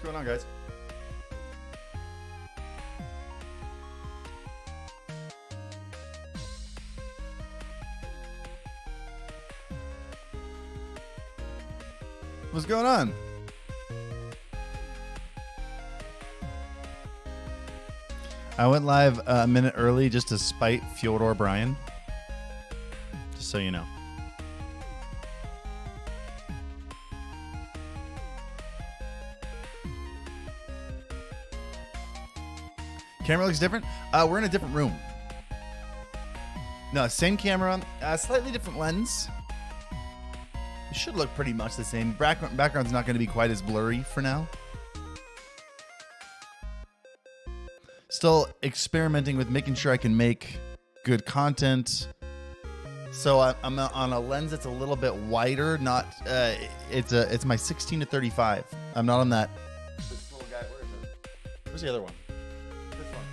going on, guys? What's going on? I went live a minute early just to spite Fyodor Brian. Just so you know. Camera looks different. We're in a different room. No, same camera, slightly different lens. It should look pretty much the same. Background's not going to be quite as blurry for now. Still experimenting with making sure I can make good content. So I'm on a lens that's a little bit wider. Not it's my 16 to 35. I'm not on that. This little guy. Where is it? Where's the other one? This one.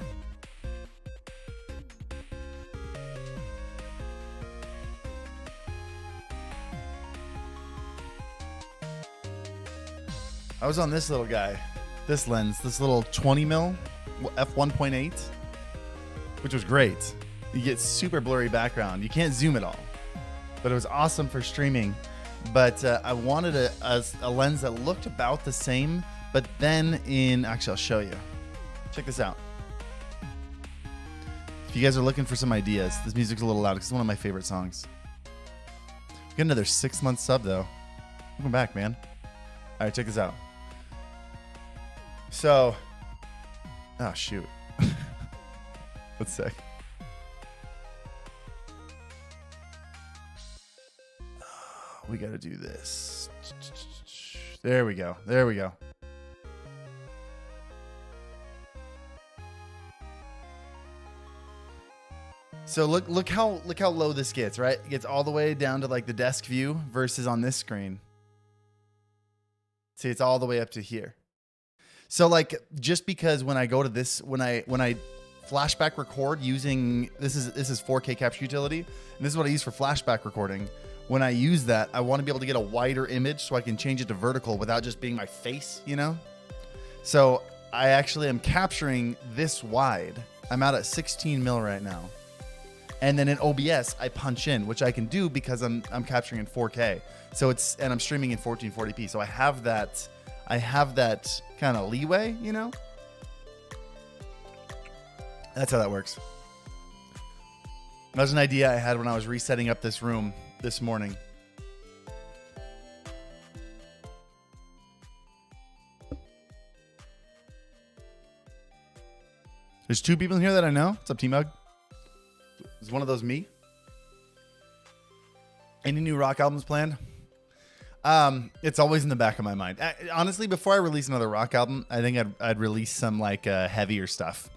I was on this little guy, this lens, this little 20 mil f1.8, which was great. You get super blurry background. You can't zoom at all, but it was awesome for streaming. But I wanted a lens that looked about the same, but then actually I'll show you. Check this out. If you guys are looking for some ideas, this music's a little loud because it's one of my favorite songs. Get another 6-month sub though. Welcome back, man. All right, check this out. So, oh shoot. Let's see. We got to do this. There we go. There we go. So look how low this gets, right? It gets all the way down to like the desk view versus on this screen. See, it's all the way up to here. So like, just because when I go to this, when I flashback record using, this is 4K capture utility, and this is what I use for flashback recording. When I use that, I want to be able to get a wider image so I can change it to vertical without just being my face, you know? So I actually am capturing this wide. I'm out at 16 mil right now. And then in OBS, I punch in, which I can do because I'm capturing in 4K. So and I'm streaming in 1440p. So I have that kind of leeway, you know? That's how that works. That was an idea I had when I was resetting up this room this morning. There's 2 people in here that I know. What's up, T-Mug? Is one of those me? Any new rock albums planned? It's always in the back of my mind. Honestly, before I release another rock album, I think I'd release some like heavier stuff.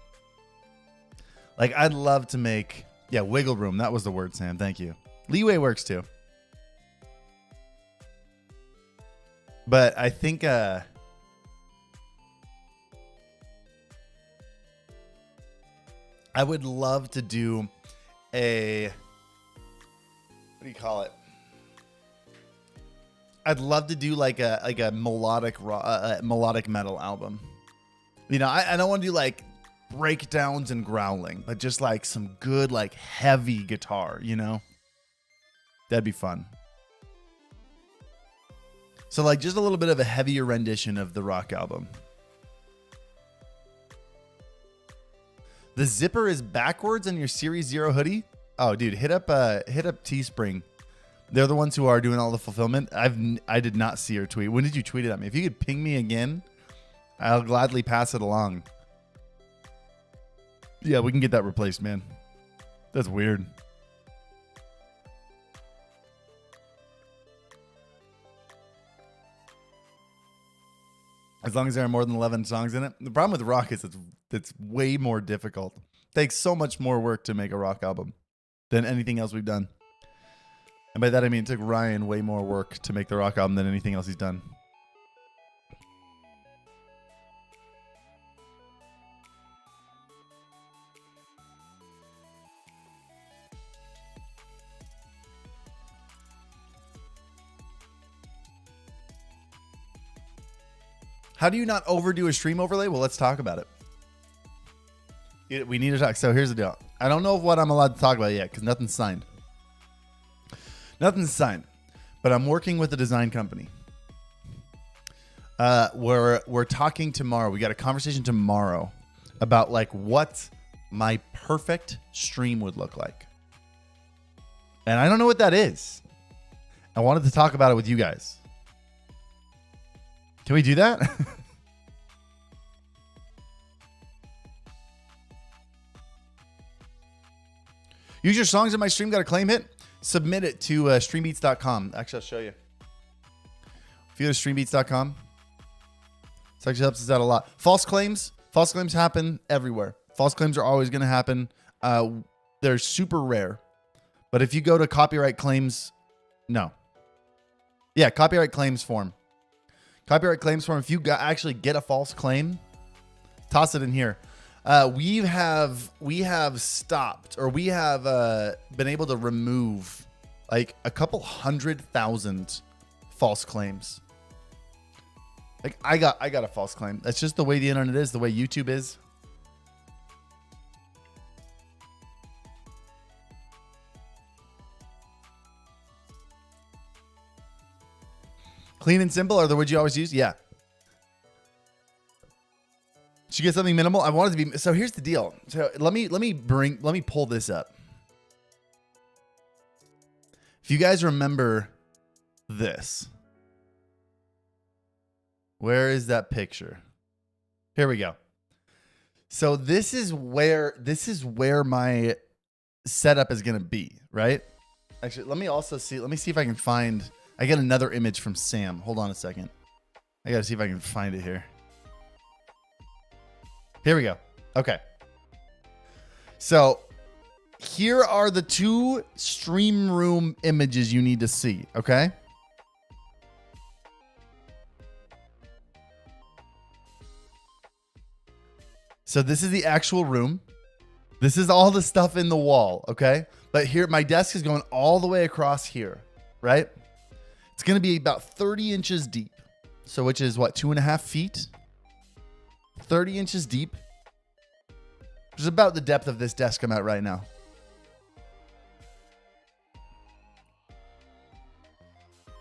Like I'd love to make, wiggle room. That was the word, Sam. Thank you. Leeway works too. But I think I would love to do what do you call it? I'd love to do like a melodic metal album. You know, I don't want to do like breakdowns and growling, but just like some good like heavy guitar, you know? That'd be fun. So like just a little bit of a heavier rendition of the rock album. The zipper is backwards on your Series 0 hoodie? Oh, dude, hit up Teespring. They're the ones who are doing all the fulfillment. I did not see your tweet. When did you tweet it at me? If you could ping me again, I'll gladly pass it along. Yeah, we can get that replaced, man. That's weird. As long as there are more than 11 songs in it. The problem with rock is it's way more difficult. It takes so much more work to make a rock album than anything else we've done. And by that I mean it took Ryan way more work to make the rock album than anything else he's done. How do you not overdo a stream overlay? Well, let's talk about it. We need to talk. So here's the deal. I don't know what I'm allowed to talk about yet because nothing's signed. Nothing's signed. But I'm working with a design company. We're talking tomorrow. We got a conversation tomorrow about like what my perfect stream would look like. And I don't know what that is. I wanted to talk about it with you guys. Can we do that? Use your songs in my stream. Got a claim hit? Submit it to StreamBeats.com. Actually, I'll show you. If you go to StreamBeats.com, this actually helps us out a lot. False claims happen everywhere. False claims are always going to happen. They're super rare. But if you go to copyright claims, no. Yeah, copyright claims form. Copyright claims form. If you actually get a false claim, toss it in here. We have stopped, or we have been able to remove like a couple 100,000 false claims. Like I got a false claim. That's just the way the internet is, the way YouTube is. Clean and simple are the words you always use? Yeah. Did you get something minimal? I wanted to be. So here's the deal. So let me pull this up. If you guys remember this, where is that picture? Here we go. So this is where my setup is going to be, right? Actually, let me also see. Let me see if I can find. I get another image from Sam. Hold on a second. I got to see if I can find it here. Here we go. Okay. So here are the two stream room images you need to see. Okay. So this is the actual room. This is all the stuff in the wall. Okay. But here, my desk is going all the way across here, right? It's going to be about 30 inches deep. So which is what, 2.5 feet? 30 inches deep. Which is about the depth of this desk I'm at right now.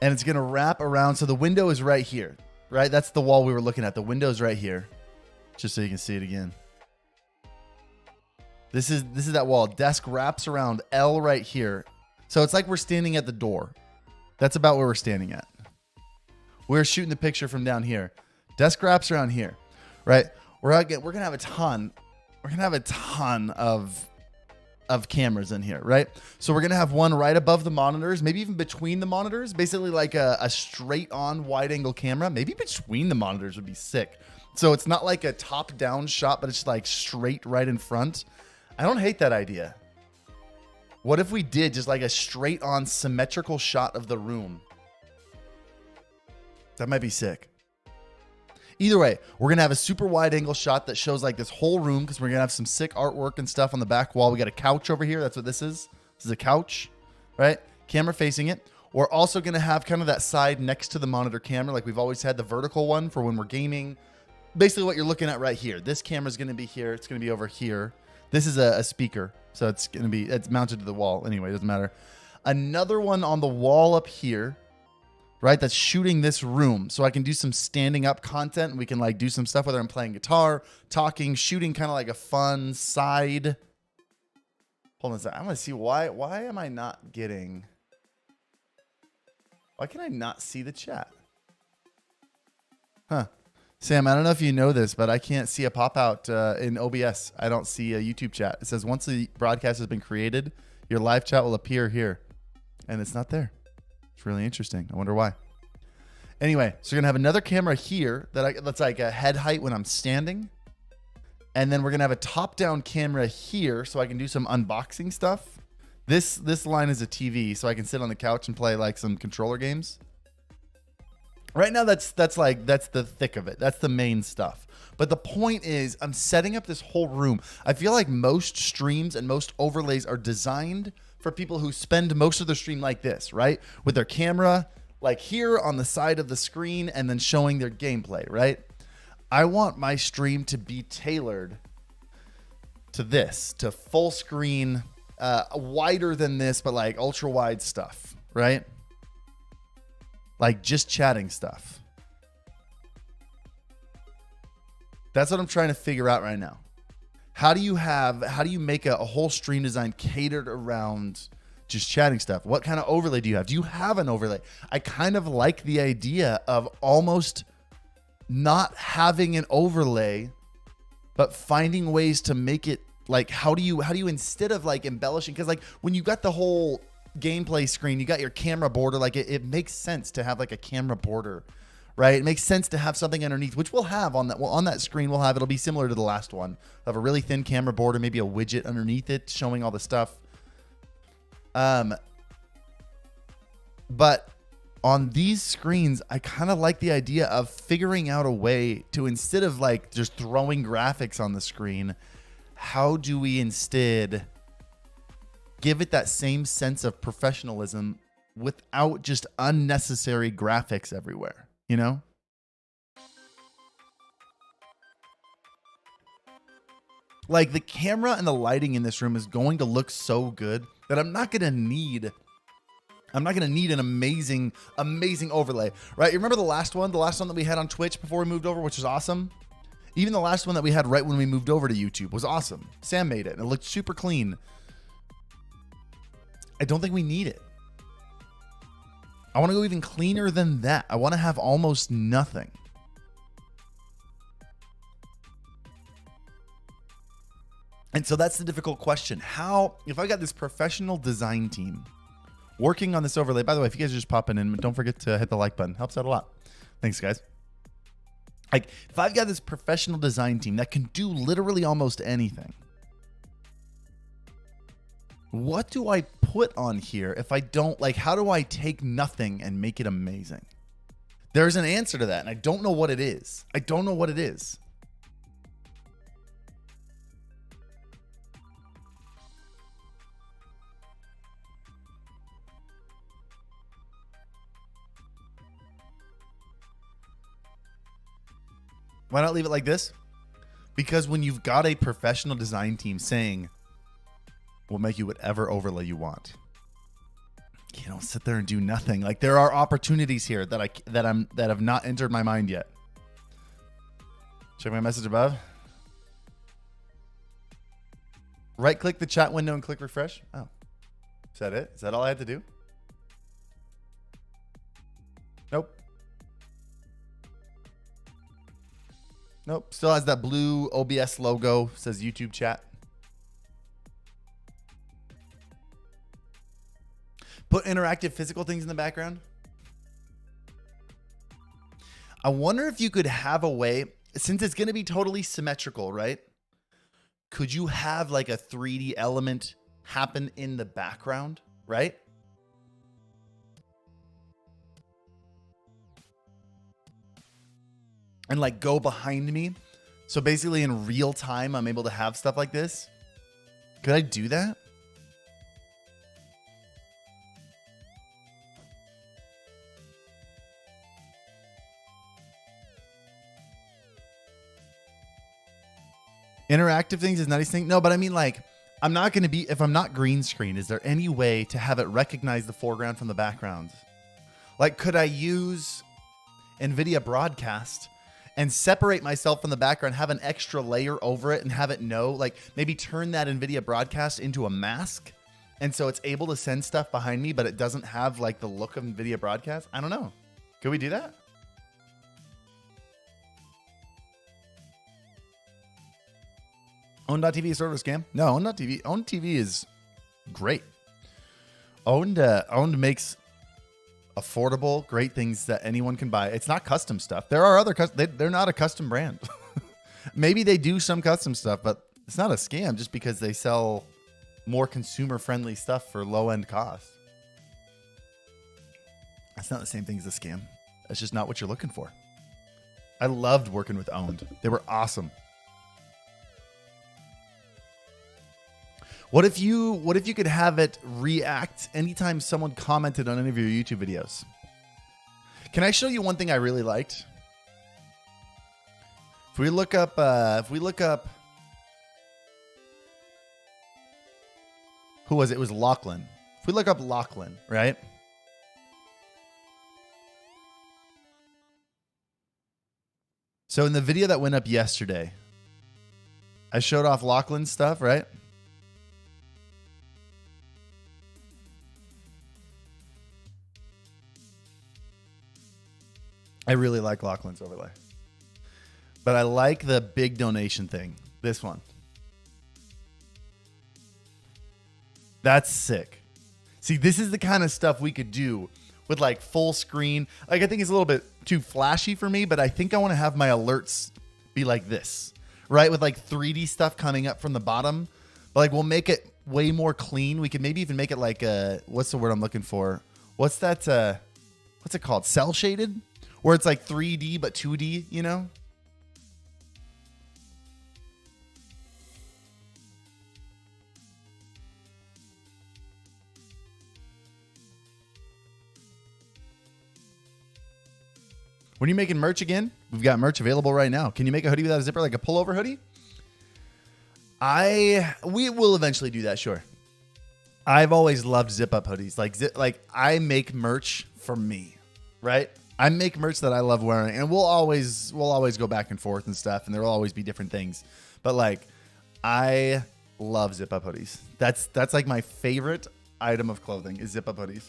And it's going to wrap around. So the window is right here, right? That's the wall we were looking at. The window's right here. Just so you can see it again. This is that wall. Desk wraps around L right here. So it's like we're standing at the door. That's about where we're standing at. We're shooting the picture from down here. Desk wraps around here, right? We're gonna have a ton. We're gonna have a ton of cameras in here, right? So we're gonna have one right above the monitors, maybe even between the monitors, basically like a straight on wide angle camera. Maybe between the monitors would be sick. So it's not like a top down shot, but it's like straight right in front. I don't hate that idea. What if we did just like a straight on symmetrical shot of the room? That might be sick. Either way, we're going to have a super wide angle shot that shows like this whole room because we're going to have some sick artwork and stuff on the back wall. We got a couch over here. That's what this is. This is a couch, right? Camera facing it. We're also going to have kind of that side next to the monitor camera. Like we've always had the vertical one for when we're gaming. Basically what you're looking at right here. This camera is going to be here. It's going to be over here. This is a speaker. So it's mounted to the wall. Anyway, it doesn't matter. Another one on the wall up here, right? That's shooting this room. So I can do some standing up content. And we can like do some stuff, whether I'm playing guitar, talking, shooting kind of like a fun side. Hold on a second. I'm going to see why am I not getting, why can I not see the chat? Huh. Sam, I don't know if you know this, but I can't see a pop-out in OBS. I don't see a YouTube chat. It says once the broadcast has been created, your live chat will appear here. And it's not there. It's really interesting. I wonder why. Anyway, so you're going to have another camera here that's like a head height when I'm standing. And then we're going to have a top-down camera here so I can do some unboxing stuff. This line is a TV, so I can sit on the couch and play like some controller games. Right now, that's the thick of it. That's the main stuff. But the point is, I'm setting up this whole room. I feel like most streams and most overlays are designed for people who spend most of their stream like this, right? With their camera like here on the side of the screen and then showing their gameplay, right? I want my stream to be tailored to this, to full screen, wider than this, but like ultra wide stuff, right? Like just chatting stuff. That's what I'm trying to figure out right now. How do you make a whole stream design catered around just chatting stuff? What kind of overlay do you have? Do you have an overlay? I kind of like the idea of almost not having an overlay, but finding ways to make it like, how do you instead of like embellishing? Because like when you got the whole gameplay screen, you got your camera border, like it makes sense to have like a camera border, right? It makes sense to have something underneath, which we'll have on that. Well, on that screen, we'll have, it'll be similar to the last one. We'll have a really thin camera border, maybe a widget underneath it showing all the stuff. But on these screens, I kind of like the idea of figuring out a way to, instead of like just throwing graphics on the screen, how do we instead give it that same sense of professionalism without just unnecessary graphics everywhere, you know? Like the camera and the lighting in this room is going to look so good that I'm not going to need an amazing overlay, right? You remember the last one that we had on Twitch before we moved over, which was awesome? Even the last one that we had right when we moved over to YouTube was awesome. Sam made it and it looked super clean. I don't think we need it. I want to go even cleaner than that. I want to have almost nothing. And so that's the difficult question. How, if I got this professional design team working on this overlay, by the way, if you guys are just popping in, don't forget to hit the like button. Helps out a lot. Thanks, guys. Like, if I've got this professional design team that can do literally almost anything, what do I put on here if I don't, like, how do I take nothing and make it amazing? There's an answer to that, and I don't know what it is. I don't know what it is. Why not leave it like this? Because when you've got a professional design team saying, we'll make you whatever overlay you want, you don't sit there and do nothing. Like, there are opportunities here that have not entered my mind yet. Check my message above. Right click the chat window and click refresh. Oh, is that it? Is that all I had to do? Nope. Nope. Still has that blue OBS logo. Says YouTube chat. Put interactive physical things in the background. I wonder if you could have a way, since it's going to be totally symmetrical, right? Could you have like a 3D element happen in the background, right? And like go behind me. So basically in real time, I'm able to have stuff like this. Could I do that? Interactive things is nice thing. No, but I mean, like, I'm not going to be, if I'm not green screen, is there any way to have it recognize the foreground from the background? Like, could I use NVIDIA Broadcast and separate myself from the background, have an extra layer over it and have it know, like maybe turn that NVIDIA Broadcast into a mask? And so it's able to send stuff behind me, but it doesn't have like the look of NVIDIA Broadcast. I don't know. Could we do that? Own.tv is sort of a scam? No, Own.tv. Own.tv is great. Owned makes affordable, great things that anyone can buy. It's not custom stuff. There are other they're not a custom brand. Maybe they do some custom stuff, but it's not a scam just because they sell more consumer-friendly stuff for low-end cost. That's not the same thing as a scam. That's just not what you're looking for. I loved working with Owned. They were awesome. What if you could have it react anytime someone commented on any of your YouTube videos? Can I show you one thing I really liked? if we look up, who was it? It was Lachlan. If we look up Lachlan, right? So in the video that went up yesterday, I showed off Lachlan's stuff, right? I really like Lachlan's overlay. But I like the big donation thing. This one. That's sick. See, this is the kind of stuff we could do with like full screen. Like I think it's a little bit too flashy for me, but I think I want to have my alerts be like this, right? With like 3D stuff coming up from the bottom. But like we'll make it way more clean. We could maybe even make it like what's the word I'm looking for? What's that what's it called? Cell shaded? Where it's like 3D but 2D, you know? When you're making merch again, we've got merch available right now. Can you make a hoodie without a zipper, like a pullover hoodie? We will eventually do that, sure. I've always loved zip up hoodies. Like I make merch for me, right? I make merch that I love wearing, and we'll always go back and forth and stuff, and there will always be different things. But like, I love zip up hoodies. That's like my favorite item of clothing is zip up hoodies.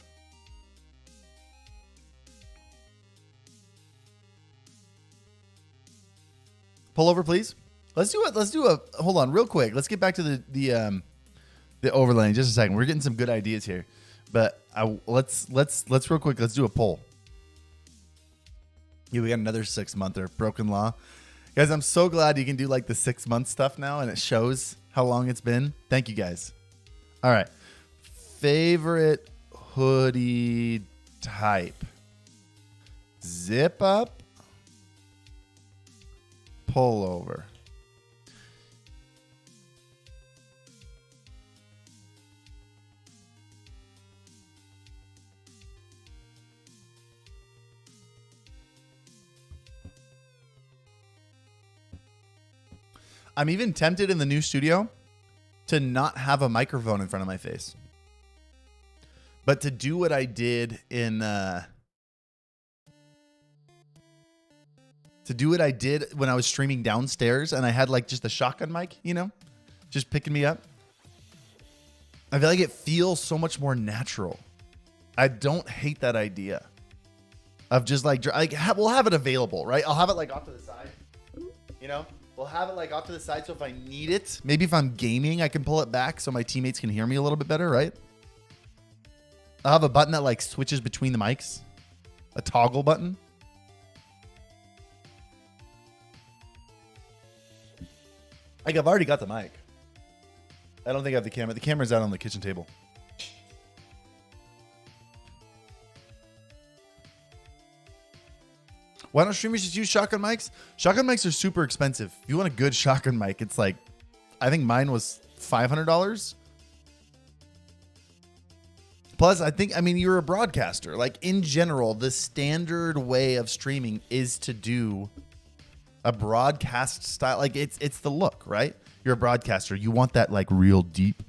Pull over, please. Let's do a hold on real quick. Let's get back to the overlay in just a second. We're getting some good ideas here. But let's real quick, let's do a poll. Yeah, we got another 6-monther, Broken Law. Guys, I'm so glad you can do like the 6-month stuff now and it shows how long it's been. Thank you guys. All right. Favorite hoodie type. Zip up. Pullover. I'm even tempted in the new studio to not have a microphone in front of my face, but to do what I did in when I was streaming downstairs and I had like just a shotgun mic, you know, just picking me up. I feel like it feels so much more natural. I don't hate that idea of just like we'll have it available, right? I'll have it like off to the side, you know, we'll have it like off to the side. So if I need it, maybe if I'm gaming, I can pull it back so my teammates can hear me a little bit better, right? I'll have a button that like switches between the mics, a toggle button. Like I've already got the mic. I don't think I have the camera. The camera's out on the kitchen table. Why don't streamers just use shotgun mics? Shotgun mics are super expensive. If you want a good shotgun mic, it's like, I think mine was $500. Plus, I mean, you're a broadcaster. Like in general, the standard way of streaming is to do a broadcast style. Like it's the look, right? You're a broadcaster. You want that like real deep,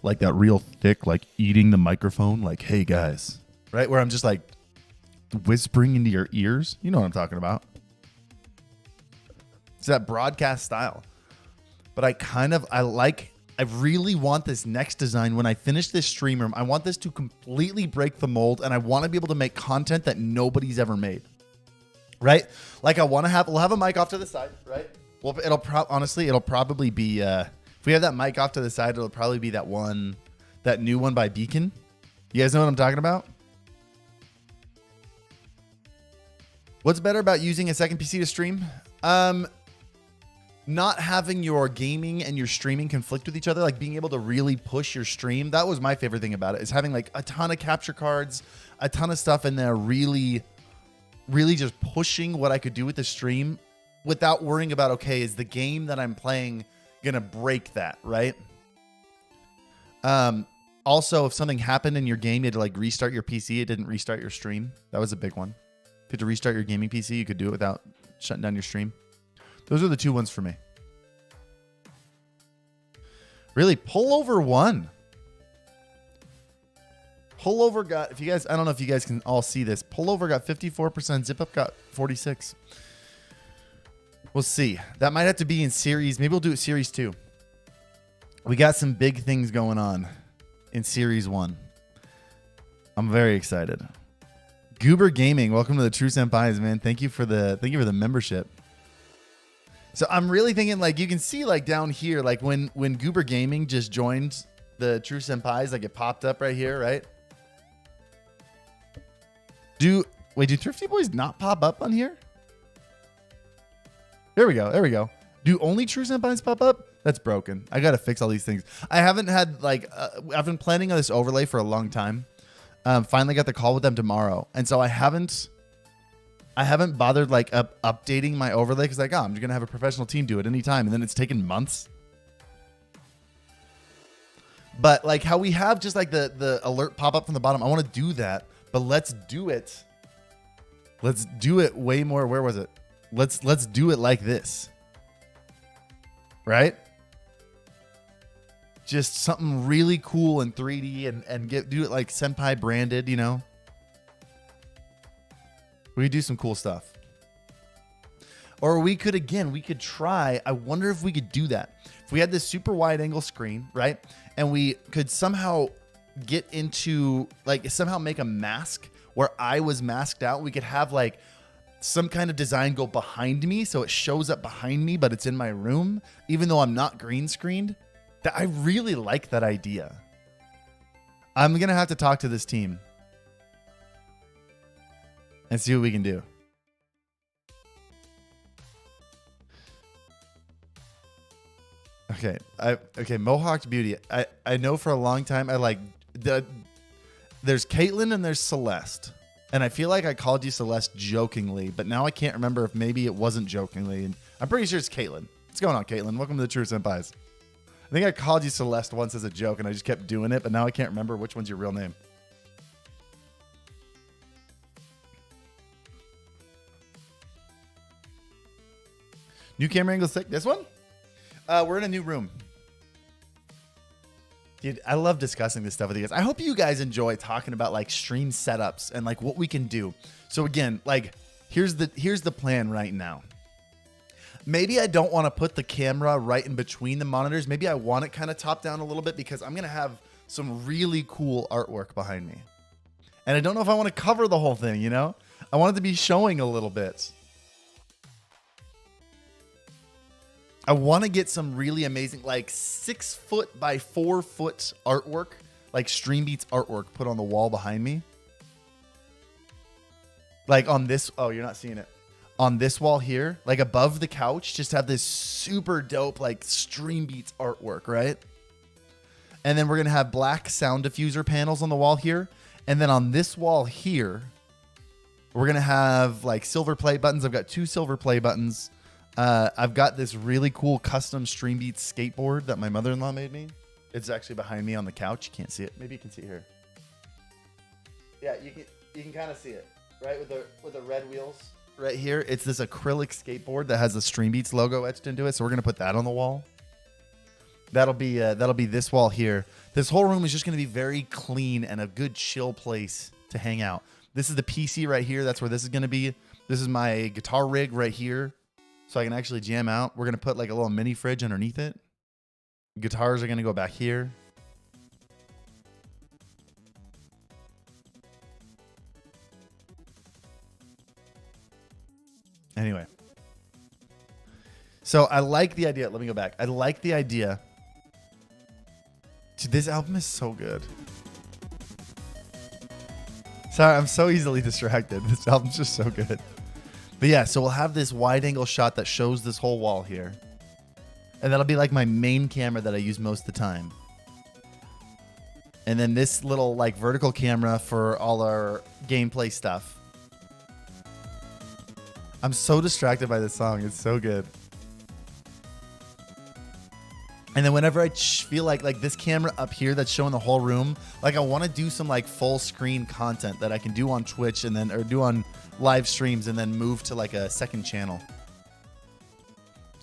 like that real thick, like eating the microphone. Like, hey guys, right? Where I'm just like whispering into your ears. You know what I'm talking about. It's that broadcast style. But I really want this next design. When I finish this stream room, I want this to completely break the mold, and I want to be able to make content that nobody's ever made. Right? Like we'll have a mic off to the side, right? Well, honestly, it'll probably be, if we have that mic off to the side, it'll probably be that new one by Beacon. You guys know what I'm talking about? What's better about using a second PC to stream? Not having your gaming and your streaming conflict with each other, like being able to really push your stream. That was my favorite thing about it, is having like a ton of capture cards, a ton of stuff in there, really just pushing what I could do with the stream without worrying about, okay, is the game that I'm playing going to break that, right? Also, if something happened in your game, you had to like restart your PC. It didn't restart your stream. That was a big one. If you had to restart your gaming PC, you could do it without shutting down your stream. Those are the two ones for me. Really, Pullover won. Pullover got, if you guys, I don't know if you guys can all see this. Pullover got 54%. Zip Up got 46. We'll see. That might have to be in series. Maybe we'll do it series 2. We got some big things going on in series 1. I'm very excited. Goober Gaming, welcome to the True Senpais, man. Thank you for the membership. So I'm really thinking, like, you can see, like, down here, like when Goober Gaming just joined the True Senpais, like it popped up right here, right? Do Thrifty Boys not pop up on here? There we go. There we go. Do only True Senpais pop up? That's broken. I got to fix all these things. I haven't had, like, I've been planning on this overlay for a long time. Finally got the call with them tomorrow. And so I haven't bothered, like, updating my overlay because, like, I'm just going to have a professional team do it anytime. And then it's taken months. But, like, how we have just, like, the alert pop up from the bottom, I want to do that. But let's do it. Let's do it way more. Where was it? Let's do it like this. Right? Just something really cool in 3D and do it like Senpai branded, you know? We could do some cool stuff. Or we could try, I wonder if we could do that. If we had this super wide angle screen, right? And we could somehow get into, like, somehow make a mask where I was masked out. We could have, like, some kind of design go behind me so it shows up behind me, but it's in my room, even though I'm not green screened. I really like that idea. I'm going to have to talk to this team and see what we can do. Okay, Mohawked Beauty. I know for a long time there's Caitlin and there's Celeste. And I feel like I called you Celeste jokingly, but now I can't remember if maybe it wasn't jokingly. And I'm pretty sure it's Caitlin. What's going on, Caitlin? Welcome to the True Senpais. I think I called you Celeste once as a joke, and I just kept doing it, but now I can't remember which one's your real name. New camera angle thick. This one? We're in a new room. Dude, I love discussing this stuff with you guys. I hope you guys enjoy talking about, like, stream setups and, like, what we can do. So again, like, here's the plan right now. Maybe I don't want to put the camera right in between the monitors. Maybe I want it kind of top down a little bit because I'm going to have some really cool artwork behind me. And I don't know if I want to cover the whole thing, you know? I want it to be showing a little bit. I want to get some really amazing, like, 6 foot by 4 foot artwork, like StreamBeats artwork put on the wall behind me. Like on this, oh, you're not seeing it. On this wall here, like above the couch, just have this super dope, like, StreamBeats artwork, right? And then we're going to have black sound diffuser panels on the wall here. And then on this wall here, we're going to have, like, silver play buttons. I've got 2 silver play buttons. I've got this really cool custom StreamBeats skateboard that my mother-in-law made me. It's actually behind me on the couch. You can't see it. Maybe you can see it here. Yeah, you can kind of see it, right? With the red wheels right here. It's this acrylic skateboard that has the StreamBeats logo etched into it. So we're gonna put that on the wall. That'll be this wall here. This whole room is just gonna be very clean and a good chill place to hang out. This is the PC right here. That's where this is gonna be. This is my guitar rig right here. So I can actually jam out. We're going to put, like, a little mini fridge underneath it. Guitars are going to go back here. Anyway. So I like the idea. Let me go back. I like the idea. Dude, this album is so good. Sorry, I'm so easily distracted. This album's just so good. But yeah, so we'll have this wide angle shot that shows this whole wall here. And that'll be like my main camera that I use most of the time. And then this little, like, vertical camera for all our gameplay stuff. I'm so distracted by this song. It's so good. And then whenever I feel like this camera up here that's showing the whole room, like, I want to do some, like, full screen content that I can do on Twitch and then, or do on live streams and then move to, like, a second channel.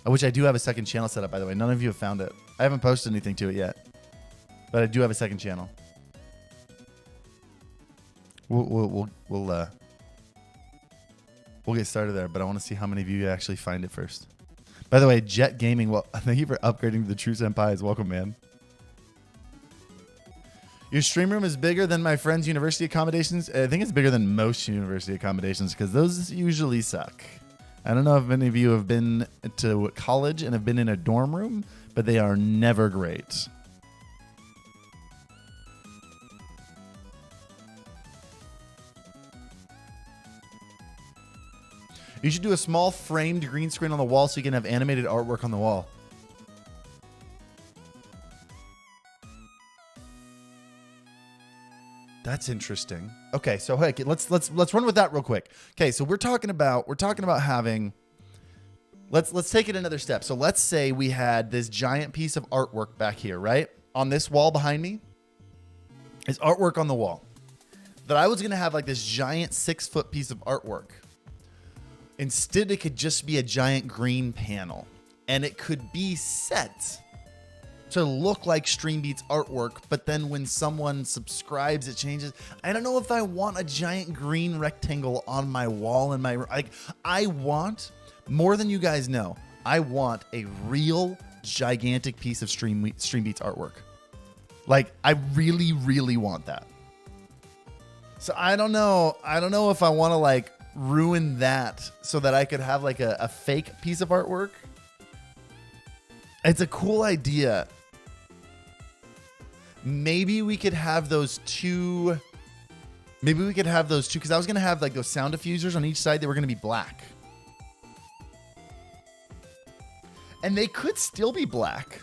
Which I do have a second channel set up, by the way. None of you have found it. I haven't posted anything to it yet, but I do have a second channel. We'll get started there, but I want to see how many of you actually find it first. By the way, Jet Gaming, well, thank you for upgrading to the True Senpais. Welcome, man. Your stream room is bigger than my friend's university accommodations. I think it's bigger than most university accommodations because those usually suck. I don't know if any of you have been to college and have been in a dorm room, but they are never great. You should do a small framed green screen on the wall so you can have animated artwork on the wall. That's interesting. Okay, so hey, let's run with that real quick. Okay, so we're talking about having. Let's take it another step. So let's say we had this giant piece of artwork back here, right? On this wall behind me is artwork on the wall. That I was gonna have like this giant 6-foot piece of artwork. Instead, it could just be a giant green panel, and it could be set to look like StreamBeats artwork, but then when someone subscribes, it changes. I don't know if I want a giant green rectangle on my wall in my, like, I want, more than you guys know, I want a real gigantic piece of StreamBeats artwork. Like, I really, really want that. So I don't know if I want to like ruin that so that I could have like a fake piece of artwork. It's a cool idea. Maybe we could have those two. Maybe we could have those two because I was going to have like those sound diffusers on each side. They were going to be black. And they could still be black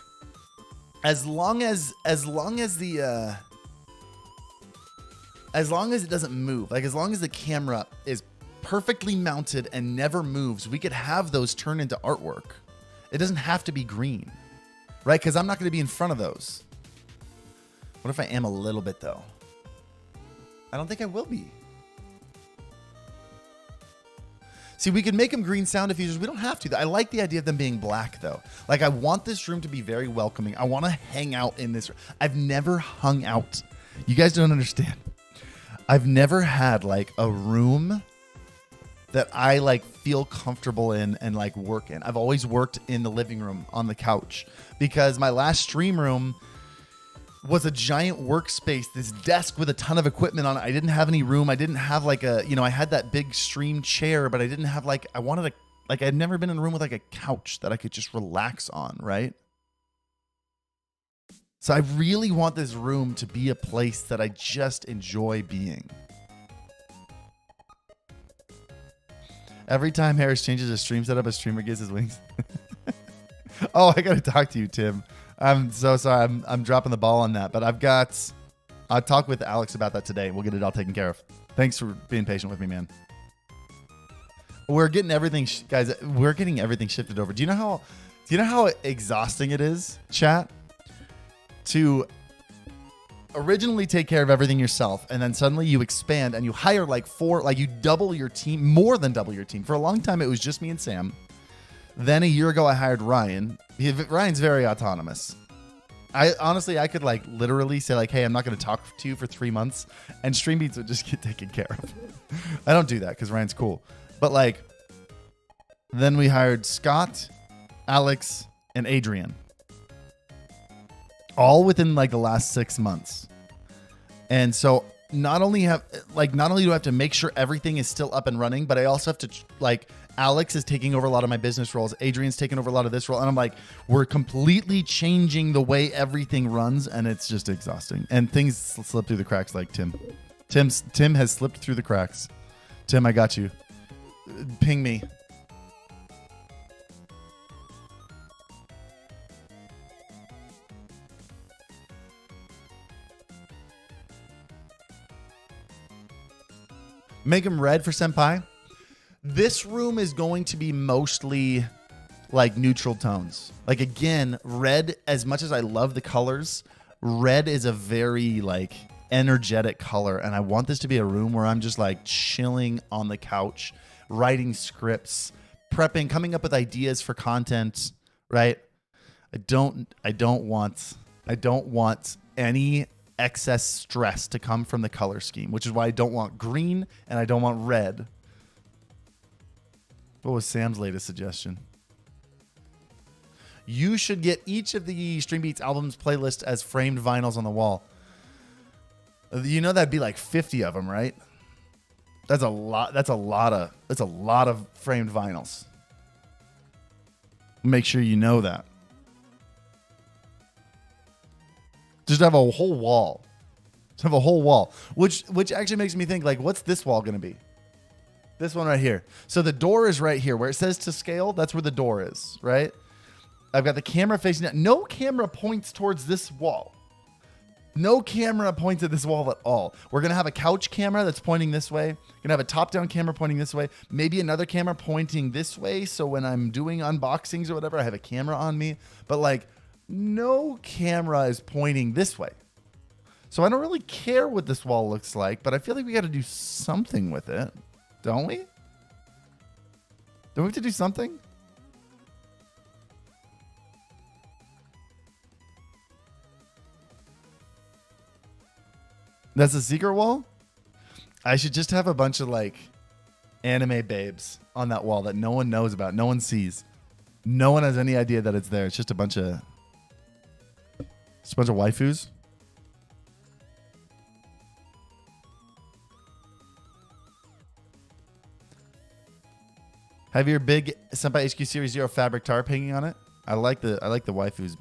as long as it doesn't move. Like as long as the camera is perfectly mounted and never moves, we could have those turn into artwork. It doesn't have to be green, right? Because I'm not going to be in front of those. What if I am a little bit though? I don't think I will be. See, we could make them green sound diffusers. We don't have to. I like the idea of them being black though. Like I want this room to be very welcoming. I want to hang out in this room. I've never hung out. You guys don't understand. I've never had like a room that I like feel comfortable in and like work in. I've always worked in the living room on the couch because my last stream room was a giant workspace, this desk with a ton of equipment on it. I didn't have any room. I didn't have like a, I had that big stream chair, but I didn't have like, I'd never been in a room with like a couch that I could just relax on, right? So I really want this room to be a place that I just enjoy being. Every time Harris changes his stream setup, a streamer gets his wings. Oh, I got to talk to you, Tim. I'm so sorry. I'm dropping the ball on that, but I'll talk with Alex about that today. We'll get it all taken care of. Thanks for being patient with me, man. We're getting everything, guys. We're getting everything shifted over. Do you know how exhausting it is, chat, to originally take care of everything yourself, and then suddenly you expand and you hire like you double your team, more than double your team. For a long time, it was just me and Sam. Then a year ago, I hired Ryan. Ryan's very autonomous. I could like literally say like, hey, I'm not going to talk to you for 3 months, and StreamBeats would just get taken care of. I don't do that because Ryan's cool. But like, then we hired Scott, Alex, and Adrian. All within like the last 6 months. And so not only do I have to make sure everything is still up and running, but I also have to like, Alex is taking over a lot of my business roles. Adrian's taking over a lot of this role. And I'm like, we're completely changing the way everything runs. And it's just exhausting. And things slip through the cracks like Tim. Tim has slipped through the cracks. Tim, I got you. Ping me. Make them red for Senpai. This room is going to be mostly like neutral tones. Like again, red, as much as I love the colors, red is a very like energetic color. And I want this to be a room where I'm just like chilling on the couch, writing scripts, prepping, coming up with ideas for content, right? I don't want any excess stress to come from the color scheme, which is why I don't want green and I don't want red. What was Sam's latest suggestion? You should get each of the StreamBeats albums playlist as framed vinyls on the wall. You know that'd be like 50 of them, right? That's a lot. That's a lot of framed vinyls. Make sure you know that. Just have a whole wall. Just have a whole wall. Which actually makes me think, like, what's this wall going to be? This one right here. So the door is right here. Where it says to scale, that's where the door is, right? I've got the camera facing that. No camera points towards this wall. No camera points at this wall at all. We're going to have a couch camera that's pointing this way. Going to have a top-down camera pointing this way. Maybe another camera pointing this way. So when I'm doing unboxings or whatever, I have a camera on me. But like, no camera is pointing this way. So I don't really care what this wall looks like, but I feel like we got to do something with it. Don't we? Don't we have to do something? That's a secret wall? I should just have a bunch of like anime babes on that wall that no one knows about. No one sees. No one has any idea that it's there. It's just a bunch of waifus. Have your big Senpai HQ Series 0 fabric tarp hanging on it? I like the waifus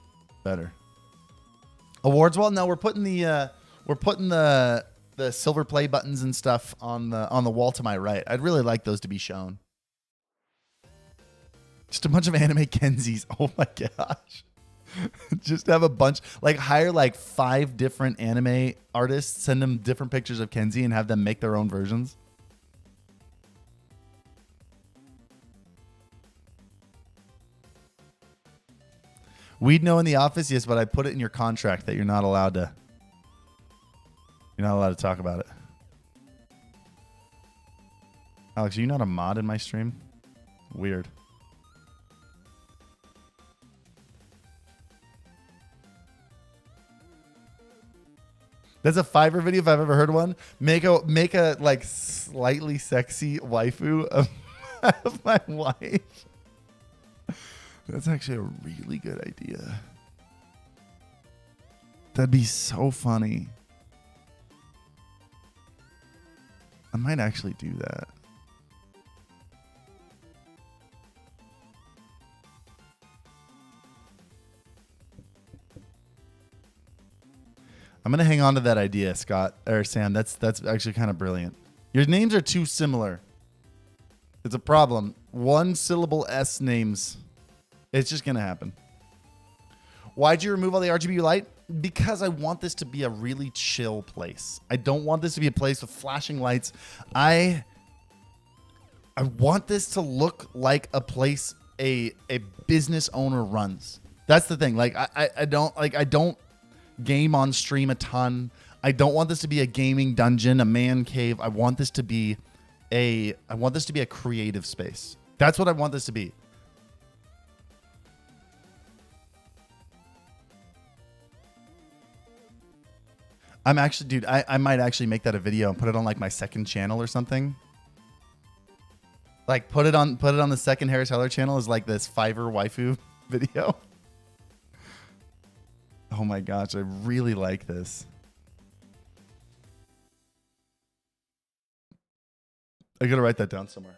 better. Awards wall? No, we're putting the silver play buttons and stuff on the wall to my right. I'd really like those to be shown. Just a bunch of anime Kenzies. Oh my gosh. Just have a bunch, like hire like 5 different anime artists, send them different pictures of Kenzie and have them make their own versions. We'd know in the office, yes, but I put it in your contract that you're not allowed to talk about it. Alex, are you not a mod in my stream? Weird. That's a Fiverr video if I've ever heard one. Make a like slightly sexy waifu of my wife. That's actually a really good idea. That'd be so funny. I might actually do that. I'm going to hang on to that idea, Scott or Sam. That's actually kind of brilliant. Your names are too similar. It's a problem. One syllable S names. It's just going to happen. Why'd you remove all the RGB light? Because I want this to be a really chill place. I don't want this to be a place with flashing lights. I want this to look like a place a business owner runs. That's the thing. Like I don't game on stream a ton. I don't want this to be a gaming dungeon, a man cave. I want this to be a creative space. That's what I want this to be. I'm actually, dude, I might actually make that a video and put it on like my second channel or something. Like put it on the second Harris Heller channel as like this Fiverr waifu video. Oh my gosh, I really like this. I gotta write that down somewhere.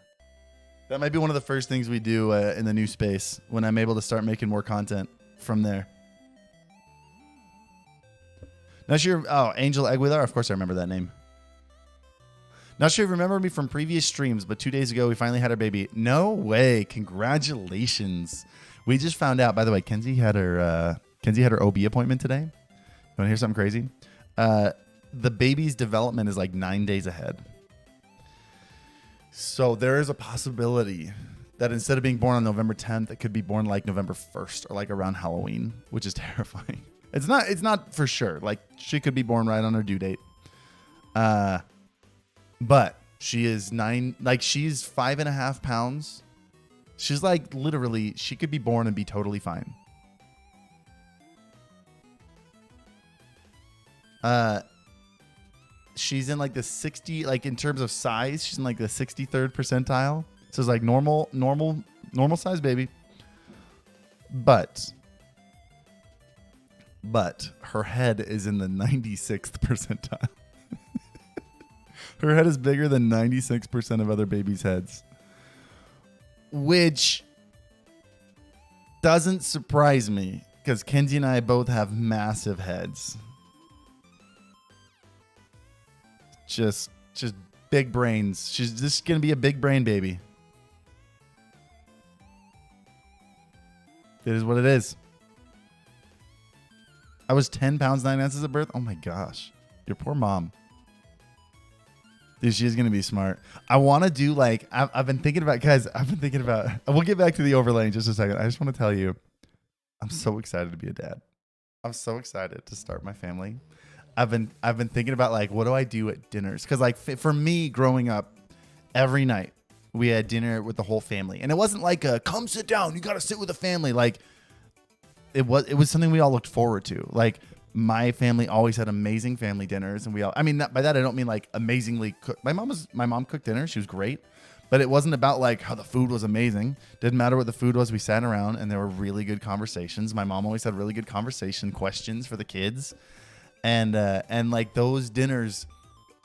That might be one of the first things we do in the new space when I'm able to start making more content from there. Not sure. Oh, Angel Aguilar. Of course, I remember that name. Not sure if you remember me from previous streams, but 2 days ago we finally had our baby. No way! Congratulations. We just found out. By the way, Kenzie had her OB appointment today. You want to hear something crazy? The baby's development is like 9 days ahead. So there is a possibility that instead of being born on November 10th, it could be born like November 1st or like around Halloween, which is terrifying. It's not for sure. Like she could be born right on her due date. But she is she's 5.5 pounds She's like literally, she could be born and be totally fine. She's in like the 60, like in terms of size, she's in like the 63rd percentile. So it's like normal size baby. But her head is in the 96th percentile. Her head is bigger than 96% of other babies' heads. Which doesn't surprise me because Kenzie and I both have massive heads. Just big brains. She's just going to be a big brain baby. It is what it is. I was 10 pounds 9 ounces at birth. Oh my gosh. Your poor mom. Dude, she's going to be smart. I want to do like, I've been thinking about, guys, we'll get back to the overlay in just a second. I just want to tell you, I'm so excited to be a dad. I'm so excited to start my family. I've been thinking about like, what do I do at dinners? Cause like for me growing up, every night we had dinner with the whole family, and it wasn't like a come sit down, you got to sit with the family. Like it was something we all looked forward to. Like my family always had amazing family dinners, and I mean, by that I don't mean like amazingly cooked. My mom cooked dinner. She was great, but it wasn't about like how the food was amazing. Didn't matter what the food was. We sat around and there were really good conversations. My mom always had really good conversation questions for the kids. And like those dinners,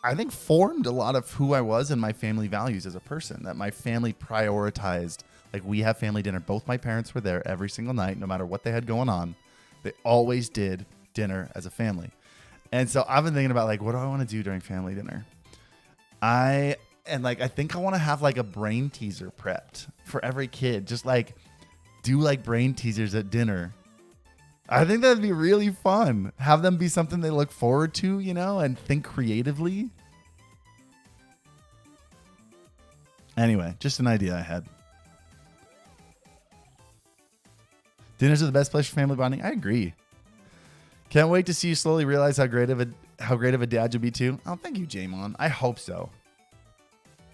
I think formed a lot of who I was and my family values as a person, that my family prioritized. Like we have family dinner. Both my parents were there every single night, no matter what they had going on. They always did dinner as a family. And so I've been thinking about like, what do I want to do during family dinner? I think I want to have like a brain teaser prepped for every kid. Just like do like brain teasers at dinner. I think that'd be really fun. Have them be something they look forward to, you know, and think creatively. Anyway, just an idea I had. Dinners are the best place for family bonding. I agree. Can't wait to see you slowly realize how great of a dad you'll be too. Oh, thank you, Jamon. I hope so.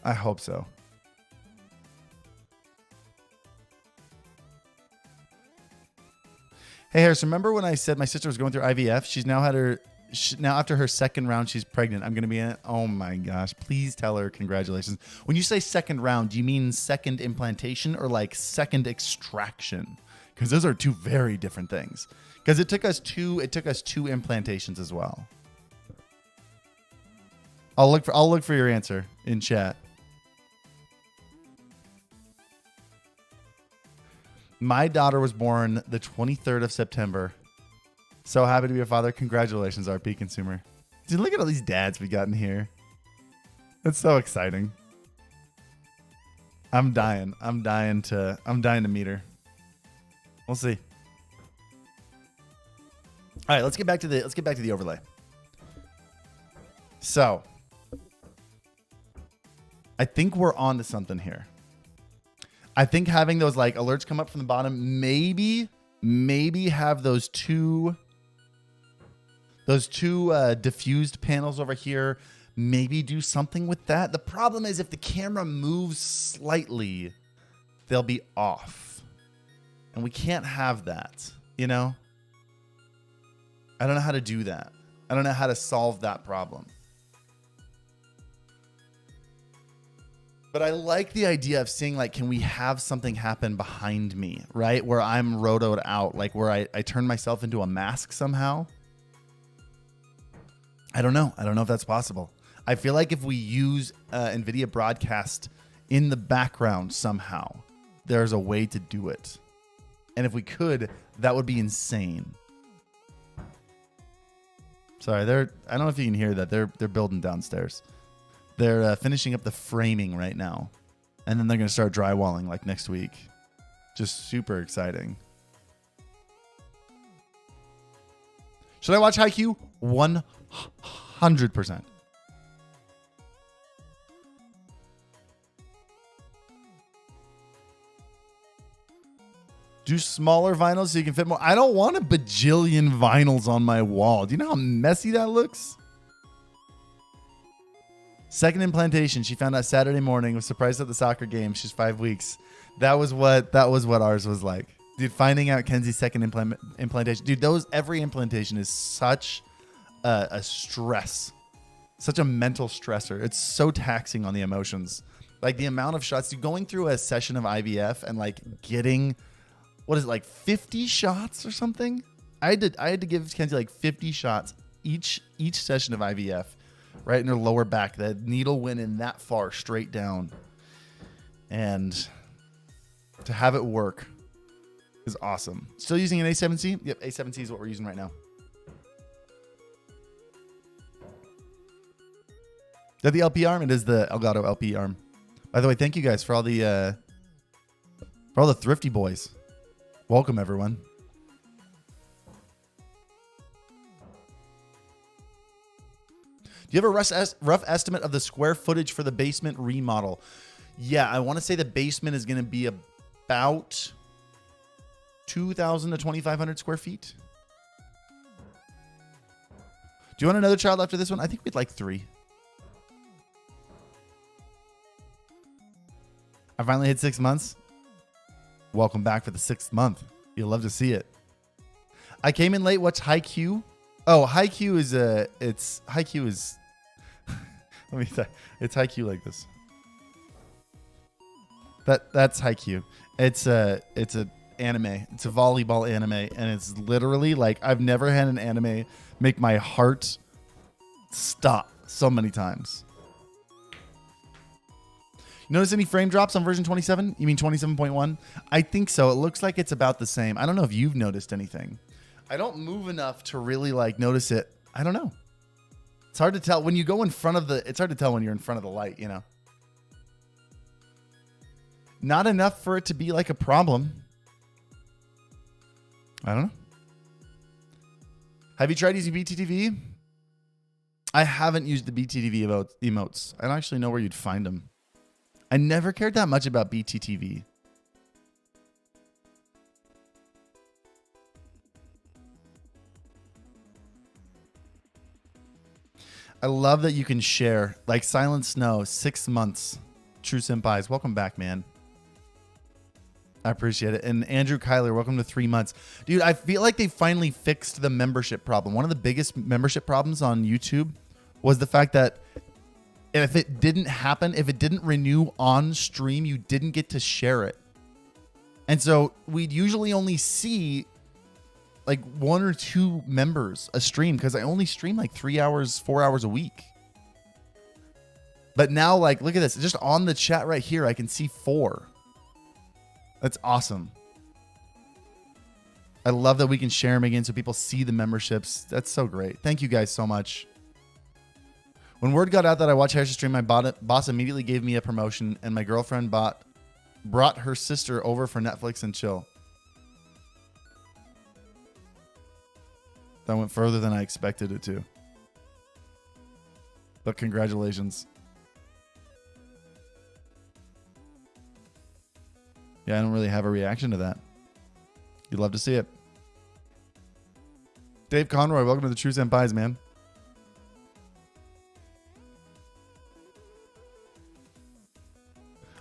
I hope so. Hey, Harris, remember when I said my sister was going through IVF? She's now now after her second round, she's pregnant. I'm going to be in it. Oh my gosh. Please tell her congratulations. When you say second round, do you mean second implantation or like second extraction? Because those are two very different things. Because it took us two implantations as well. I'll look for your answer in chat. My daughter was born the 23rd of September. So happy to be a father. Congratulations, RP consumer. Dude, look at all these dads we got in here. That's so exciting. I'm dying to meet her. We'll see. All right, let's get back to the overlay. So, I think we're on to something here. I think having those like alerts come up from the bottom, maybe have those two diffused panels over here, maybe do something with that. The problem is if the camera moves slightly, they'll be off. And we can't have that, you know? I don't know how to do that. I don't know how to solve that problem. But I like the idea of seeing, like, can we have something happen behind me, right? Where I'm rotoed out, like where I turn myself into a mask somehow. I don't know. I don't know if that's possible. I feel like if we use NVIDIA Broadcast in the background somehow, there's a way to do it. And if we could, that would be insane. Sorry, I don't know if you can hear that. They're building downstairs. They're finishing up the framing right now. And then they're going to start drywalling like next week. Just super exciting. Should I watch Haikyuu? 100%. Do smaller vinyls so you can fit more. I don't want a bajillion vinyls on my wall. Do you know how messy that looks? Second implantation. She found out Saturday morning. Was surprised at the soccer game. She's 5 weeks. That was what ours was like. Dude, finding out Kenzie's second implantation. Dude, every implantation is such a stress. Such a mental stressor. It's so taxing on the emotions. Like the amount of shots. Dude, going through a session of IVF and like getting, what is it, like 50 shots or something? I had to give Kenzie like 50 shots each session of IVF, right in her lower back. The needle went in that far straight down. And to have it work is awesome. Still using an A7C? Yep, A7C is what we're using right now. Is that the LP arm? It is the Elgato LP arm. By the way, thank you guys for all the thrifty boys. Welcome, everyone. Do you have a rough estimate of the square footage for the basement remodel? Yeah, I want to say the basement is going to be about 2,000 to 2,500 square feet. Do you want another child after this one? I think we'd like 3. I finally hit 6 months. Welcome back for the 6th month. You'll love to see it. I came in late. What's Haikyuu? Oh, Haikyuu is Haikyuu is let me tell you, it's Haikyuu like this. That's Haikyuu. It's a anime. It's a volleyball anime, and it's literally like I've never had an anime make my heart stop so many times. You notice any frame drops on version 27? You mean 27.1? I think so. It looks like it's about the same. I don't know if you've noticed anything. I don't move enough to really like notice it. I don't know. It's hard to tell when you go in front of it's hard to tell when you're in front of the light, you know. Not enough for it to be like a problem. I don't know. Have you tried using BTTV? I haven't used the BTTV emotes. I don't actually know where you'd find them. I never cared that much about BTTV. I love that you can share. Like Silent Snow, 6 months. True Senpais, welcome back, man. I appreciate it. And Andrew Kyler, welcome to 3 months. Dude, I feel like they finally fixed the membership problem. One of the biggest membership problems on YouTube was the fact that if it didn't happen, if it didn't renew on stream, you didn't get to share it. And so we'd usually only see like 1 or 2 members a stream because I only stream like 3 hours, 4 hours a week. But now, like, look at this. Just on the chat right here, I can see 4. That's awesome. I love that we can share them again so people see the memberships. That's so great. Thank you guys so much. When word got out that I watched Harris' stream, my boss immediately gave me a promotion, and my girlfriend brought her sister over for Netflix and chill. That went further than I expected it to. But congratulations. Yeah, I don't really have a reaction to that. You'd love to see it. Dave Conroy, welcome to the True Senpais, man.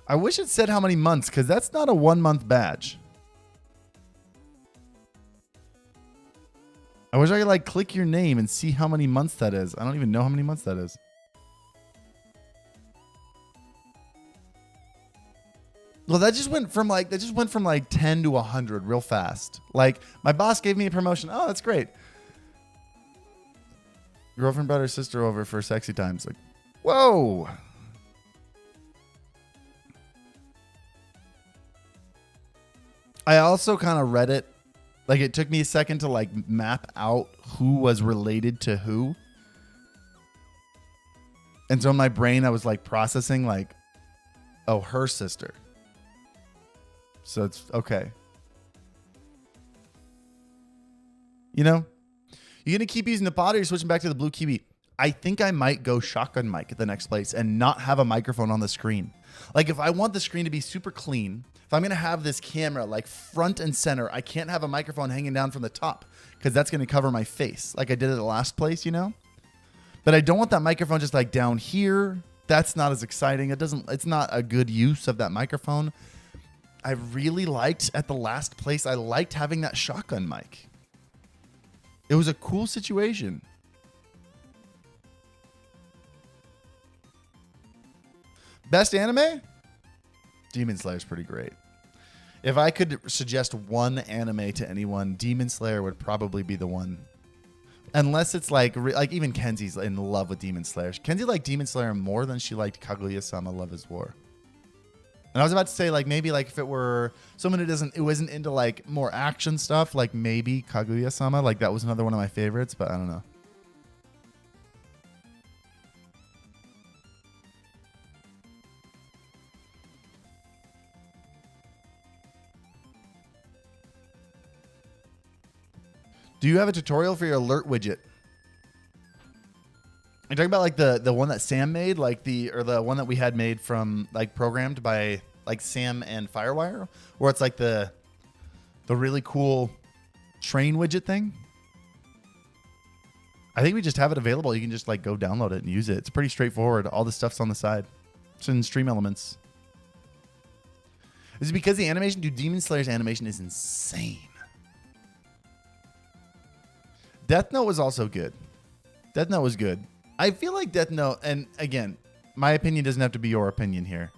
I wish it said how many months, because that's not a 1-month badge. I wish I could like click your name and see how many months that is. I don't even know how many months that is. Well, that just went from like 10 to 100 real fast. Like my boss gave me a promotion. Oh, that's great. Girlfriend brought her sister over for sexy times. Like, whoa. I also kind of read it. Like it took me a second to like map out who was related to who. And so in my brain, I was like processing like, oh, her sister. So it's okay. You know, you're going to keep using the pod or you're switching back to the Blue Kiwi? I think I might go shotgun mic at the next place and not have a microphone on the screen. Like if I want the screen to be super clean, if I'm going to have this camera like front and center, I can't have a microphone hanging down from the top because that's going to cover my face like I did at the last place, you know? But I don't want that microphone just like down here That's not as exciting. It's not a good use of that microphone. I really liked at the last place, I liked having that shotgun mic. It was a cool situation. Best anime? Demon Slayer is pretty great. If I could suggest one anime to anyone, Demon Slayer would probably be the one. Unless it's like even Kenzie's in love with Demon Slayer. Kenzie liked Demon Slayer more than she liked Kaguya-sama Love is War. And I was about to say, like, maybe like if it were someone who wasn't into like more action stuff, like maybe Kaguya-sama, like that was another one of my favorites, but I don't know. Do you have a tutorial for your alert widget? You're talking about like the one that Sam made, like the one that we had made from like programmed by like Sam and Firewire, where it's like the really cool train widget thing. I think we just have it available. You can just like go download it and use it. It's pretty straightforward. All the stuff's on the side. It's in Stream Elements. Is it because the animation? Dude, Demon Slayer's animation is insane. Death Note was also good. Death Note was good. I feel like Death Note, and again, my opinion doesn't have to be your opinion here.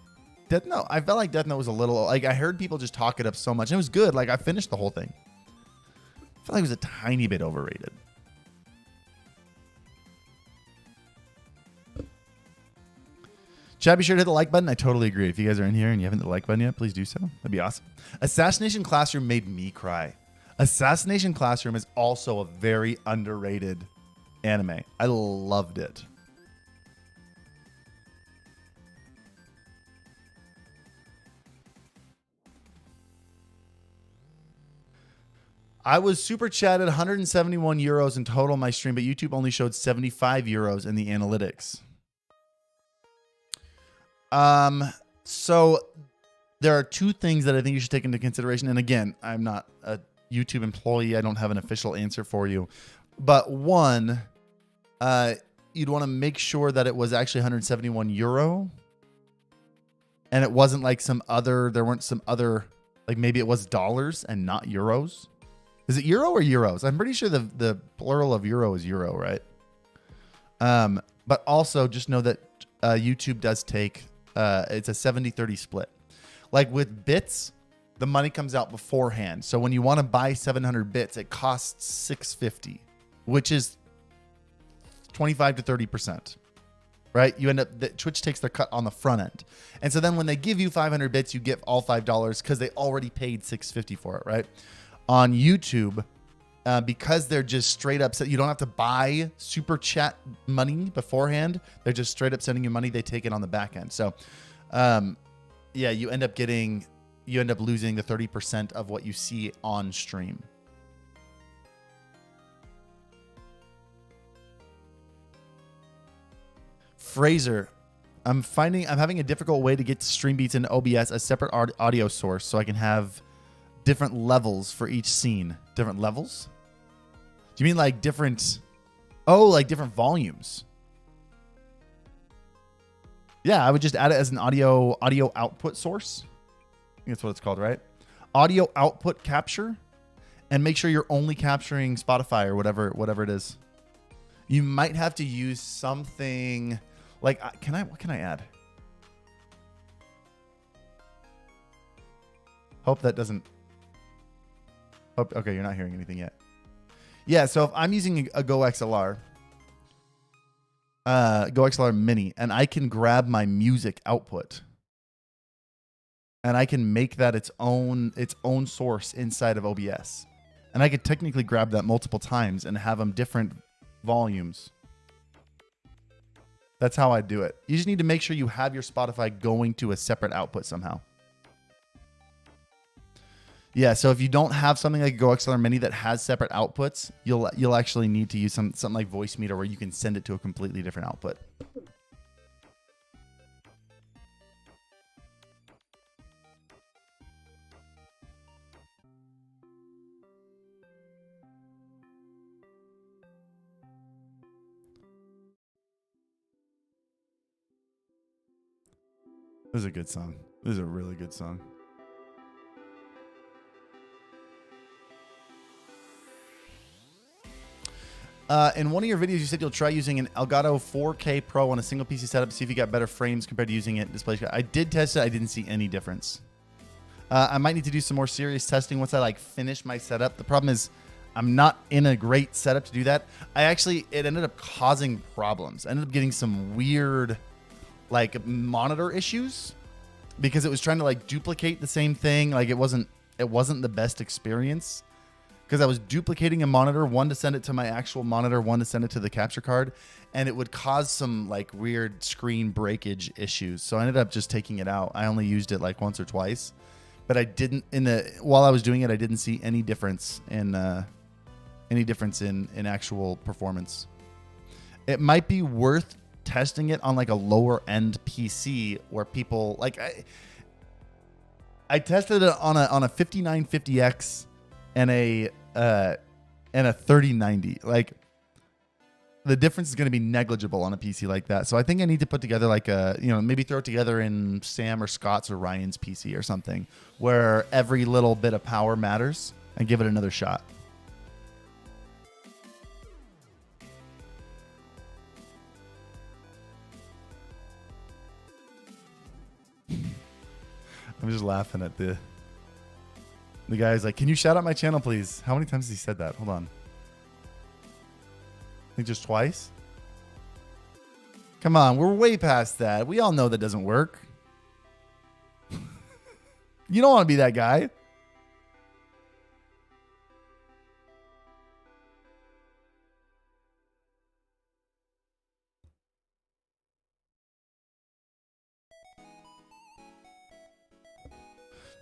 Death Note, I felt like Death Note was a little, like I heard people just talk it up so much. And it was good. Like I finished the whole thing. I felt like it was a tiny bit overrated. Chad, be sure to hit the like button. I totally agree. If you guys are in here and you haven't hit the like button yet, please do so. That'd be awesome. Assassination Classroom made me cry. Assassination Classroom is also a very underrated anime. I loved it. I was super chatted 171 euros in total on my stream, but YouTube only showed 75 euros in the analytics. So there are two things that I think you should take into consideration. And again, I'm not a YouTube employee. I don't have an official answer for you. But one, you'd want to make sure that it was actually 171 euro. And it wasn't like there weren't some other, like maybe it was dollars and not euros. Is it euro or euros? I'm pretty sure the plural of euro is euro, right? But also just know that YouTube does take, it's a 70-30 split. Like with bits, the money comes out beforehand. So when you want to buy 700 bits, it costs 650, which is 25 to 30%, right? You end up, Twitch takes their cut on the front end. And so then when they give you 500 bits, you get all $5 because they already paid 650 for it, right? On YouTube, because they're just straight up, you don't have to buy super chat money beforehand. They're just straight up sending you money. They take it on the back end. So, yeah, you end up losing the 30% of what you see on stream. Fraser, I'm having a difficult way to get to StreamBeats and OBS a separate audio source so I can have different levels for each scene. Different levels? Do you mean like different? Oh, like different volumes. Yeah, I would just add it as an audio output source. I think that's what it's called, right? Audio output capture, and make sure you're only capturing Spotify or whatever it is. You might have to use something like what can I add? Hope that doesn't. Okay, you're not hearing anything yet. Yeah, so if I'm using a Go XLR Mini, and I can grab my music output, and I can make that its own source inside of OBS, and I could technically grab that multiple times and have them different volumes. That's how I do it. You just need to make sure you have your Spotify going to a separate output somehow. Yeah, so if you don't have something like Go XLR Mini that has separate outputs, you'll actually need to use something like Voice Meter where you can send it to a completely different output. This is a good song. This is a really good song. In one of your videos, you said you'll try using an Elgato 4K Pro on a single PC setup to see if you got better frames compared to using it display. I did test it. I didn't see any difference. I might need to do some more serious testing once I like finish my setup. The problem is I'm not in a great setup to do that. It ended up causing problems. I ended up getting some weird like monitor issues because it was trying to like duplicate the same thing. Like it wasn't the best experience. Because I was duplicating a monitor, one to send it to my actual monitor, one to send it to the capture card, and it would cause some like weird screen breakage issues. So I ended up just taking it out. I only used it like once or twice, but I didn't while I was doing it, I didn't see any difference in actual performance. It might be worth testing it on like a lower end PC where people like I tested it on a 5950X. And a 3090. Like the difference is going to be negligible on a PC like that. So I think I need to put together like maybe throw it together in Sam or Scott's or Ryan's PC or something where every little bit of power matters and give it another shot. I'm just laughing at the guy's like, can you shout out my channel, please? How many times has he said that? Hold on. I think just twice. Come on, we're way past that. We all know that doesn't work. You don't want to be that guy.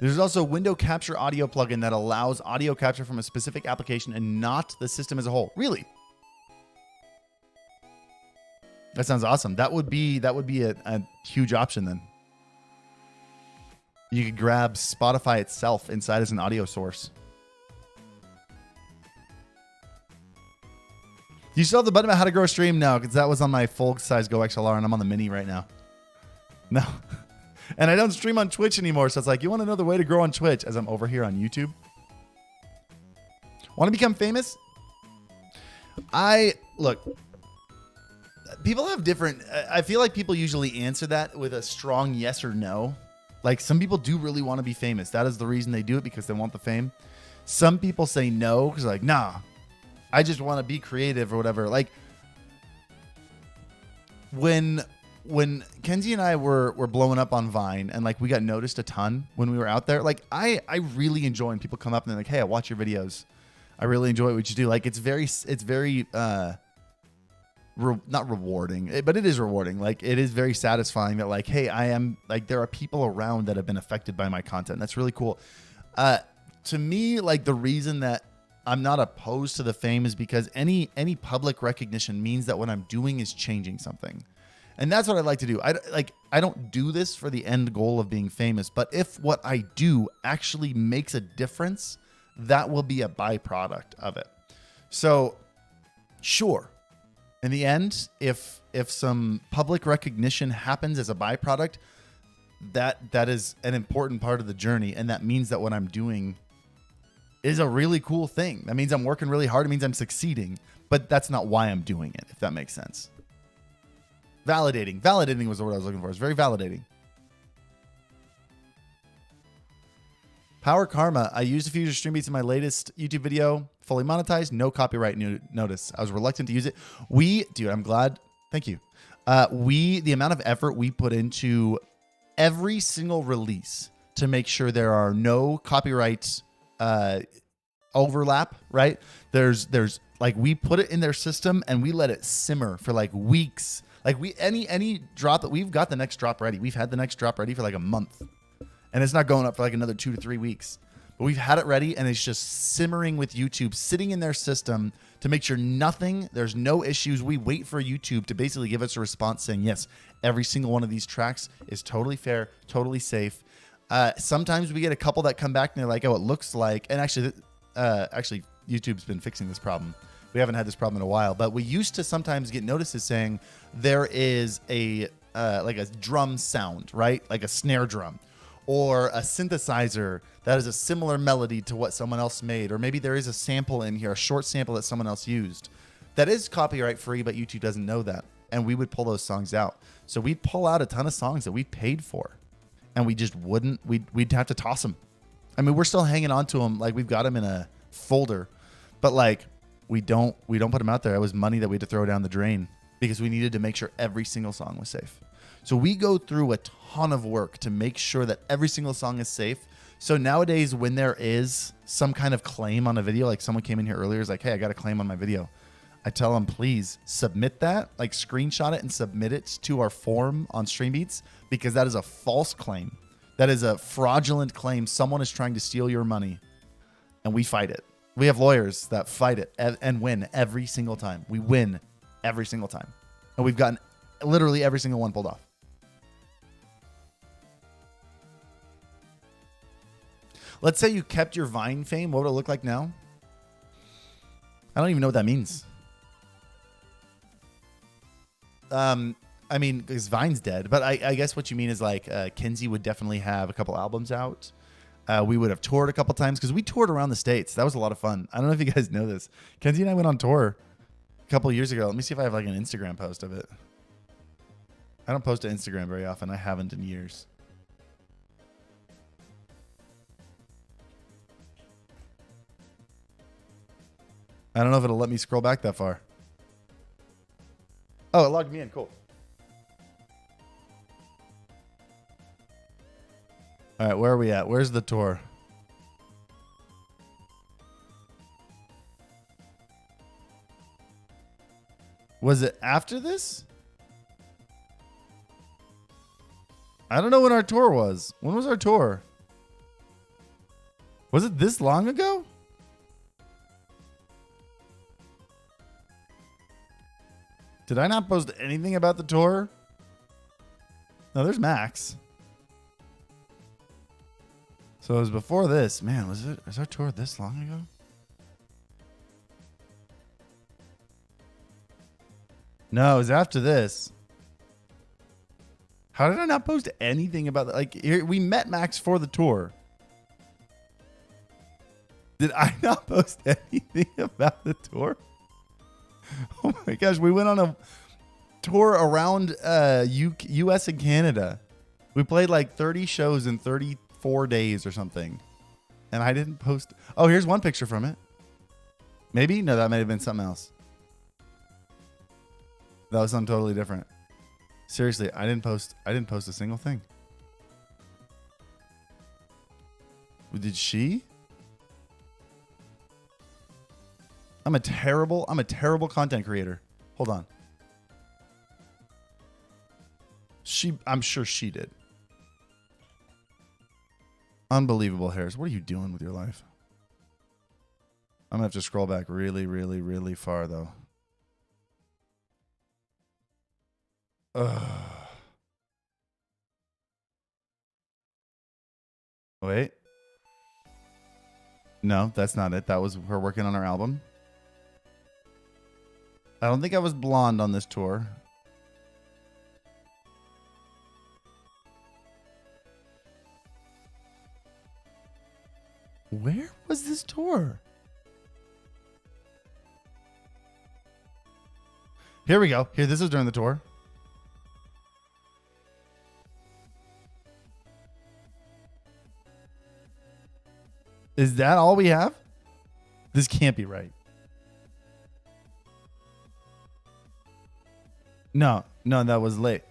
There's also a window capture audio plugin that allows audio capture from a specific application and not the system as a whole. Really? That sounds awesome. That would be a huge option then. You could grab Spotify itself inside as an audio source. Do you still have the button about how to grow a stream? No, because that was on my full size Go XLR and I'm on the mini right now. No. And I don't stream on Twitch anymore, so it's like, you want another way to grow on Twitch as I'm over here on YouTube? Want to become famous? Look, people have different, I feel like people usually answer that with a strong yes or no. Like some people do really want to be famous. That is the reason they do it, because they want the fame. Some people say no, because like, nah, I just want to be creative or whatever. Like when Kenzie and I were blowing up on Vine and like we got noticed a ton when we were out there, like I really enjoy when people come up and they're like, hey, I watch your videos. I really enjoy what you do. Like it's very not rewarding, but it is rewarding. Like it is very satisfying that like, hey, I am like, there are people around that have been affected by my content. That's really cool. To me, like the reason that I'm not opposed to the fame is because any public recognition means that what I'm doing is changing something. And that's what I like to do. I don't do this for the end goal of being famous, but if what I do actually makes a difference, that will be a byproduct of it. So, sure. In the end, if some public recognition happens as a byproduct, that is an important part of the journey, and that means that what I'm doing is a really cool thing. That means I'm working really hard. It means I'm succeeding, but that's not why I'm doing it, if that makes sense. Validating. Validating was the word I was looking for. It's very validating. Power Karma. I used a few StreamBeats in my latest YouTube video. Fully monetized. No copyright notice. I was reluctant to use it. Dude, I'm glad. Thank you. The amount of effort we put into every single release to make sure there are no copyright overlap, right? There's like, we put it in their system and we let it simmer for like weeks. Like any drop that we've got the next drop ready. We've had the next drop ready for like a month, and it's not going up for like another 2 to 3 weeks, but we've had it ready and it's just simmering with YouTube, sitting in their system to make sure there's no issues. We wait for YouTube to basically give us a response saying, yes, every single one of these tracks is totally fair, totally safe. Sometimes we get a couple that come back and they're like, oh, it looks like, and actually YouTube's been fixing this problem. We haven't had this problem in a while, but we used to sometimes get notices saying there is a a drum sound, right? Like a snare drum, or a synthesizer that is a similar melody to what someone else made, or maybe there is a sample in here, a short sample that someone else used that is copyright free, but YouTube doesn't know that. And we would pull those songs out. So we'd pull out a ton of songs that we paid for, and we just wouldn't. We'd have to toss them. I mean, we're still hanging on to them, like we've got them in a folder, but like we don't put them out there. It was money that we had to throw down the drain because we needed to make sure every single song was safe. So we go through a ton of work to make sure that every single song is safe. So nowadays, when there is some kind of claim on a video, like someone came in here earlier, is like, hey, I got a claim on my video. I tell them, please submit that, like screenshot it and submit it to our forum on StreamBeats, because that is a false claim. That is a fraudulent claim. Someone is trying to steal your money, and we fight it. We have lawyers that fight it and win every single time. We win every single time. And we've gotten literally every single one pulled off. Let's say you kept your Vine fame. What would it look like now? I don't even know what that means. I mean, because Vine's dead, but I guess what you mean is like Kenzie would definitely have a couple albums out. We would have toured a couple times because we toured around the States. That was a lot of fun. I don't know if you guys know this. Kenzie and I went on tour a couple years ago. Let me see if I have like an Instagram post of it. I don't post to Instagram very often. I haven't in years. I don't know if it'll let me scroll back that far. Oh, it logged me in. Cool. All right, where are we at? Where's the tour? Was it after this? I don't know when our tour was. When was our tour? Was it this long ago? Did I not post anything about the tour? No, there's Max. So it was before this. Man, was our tour this long ago? No, it was after this. How did I not post anything about that? Like, here, we met Max for the tour. Did I not post anything about the tour? Oh my gosh, we went on a tour around US and Canada. We played like 30 shows in 34 days or something. And I didn't post. Oh, here's one picture from it. Maybe? No, that might have been something else. That was something totally different. Seriously, I didn't post a single thing. Did she? I'm a terrible content creator. Hold on. I'm sure she did. Unbelievable, Harris. What are you doing with your life? I'm gonna have to scroll back really, really, really far though. Ugh. Wait. No, that's not it. That was her working on her album. I don't think I was blonde on this tour. Where was this tour? Here we go. Here, this is during the tour. Is that all we have? This can't be right. No, that was late.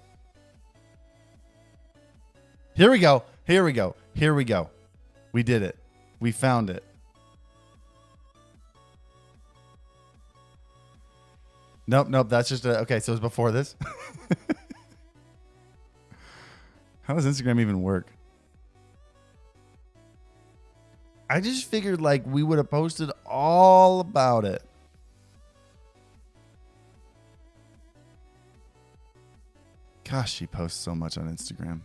Here we go. We did it. We found it. Nope. That's just okay. So it was before this. How does Instagram even work? I just figured like we would have posted all about it. Gosh, she posts so much on Instagram.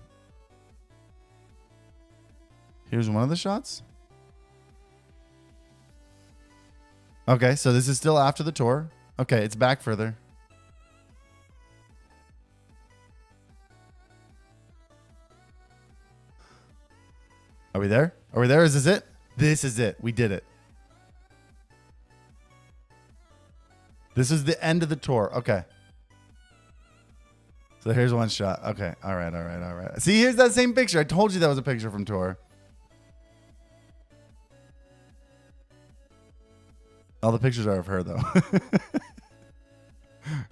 Here's one of the shots. Okay, so this is still after the tour. Okay, it's back further. Are we there? Are we there? Is this it? This is it. We did it. This is the end of the tour. Okay. So here's one shot. Okay. All right. All right. All right. See, here's that same picture. I told you that was a picture from tour. All the pictures are of her, though.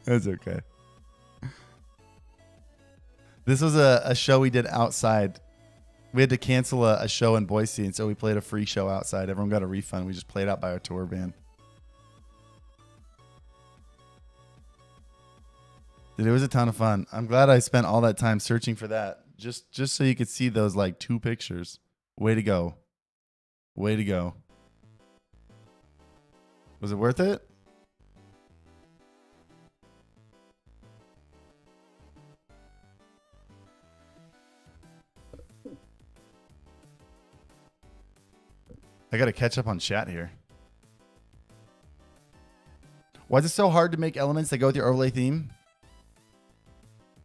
That's okay. This was a show we did outside. We had to cancel a show in Boise, and so we played a free show outside. Everyone got a refund. We just played out by our tour band. Dude, it was a ton of fun. I'm glad I spent all that time searching for that. Just so you could see those like 2 pictures. Way to go. Way to go. Was it worth it? I got to catch up on chat here. Why is it so hard to make elements that go with your overlay theme?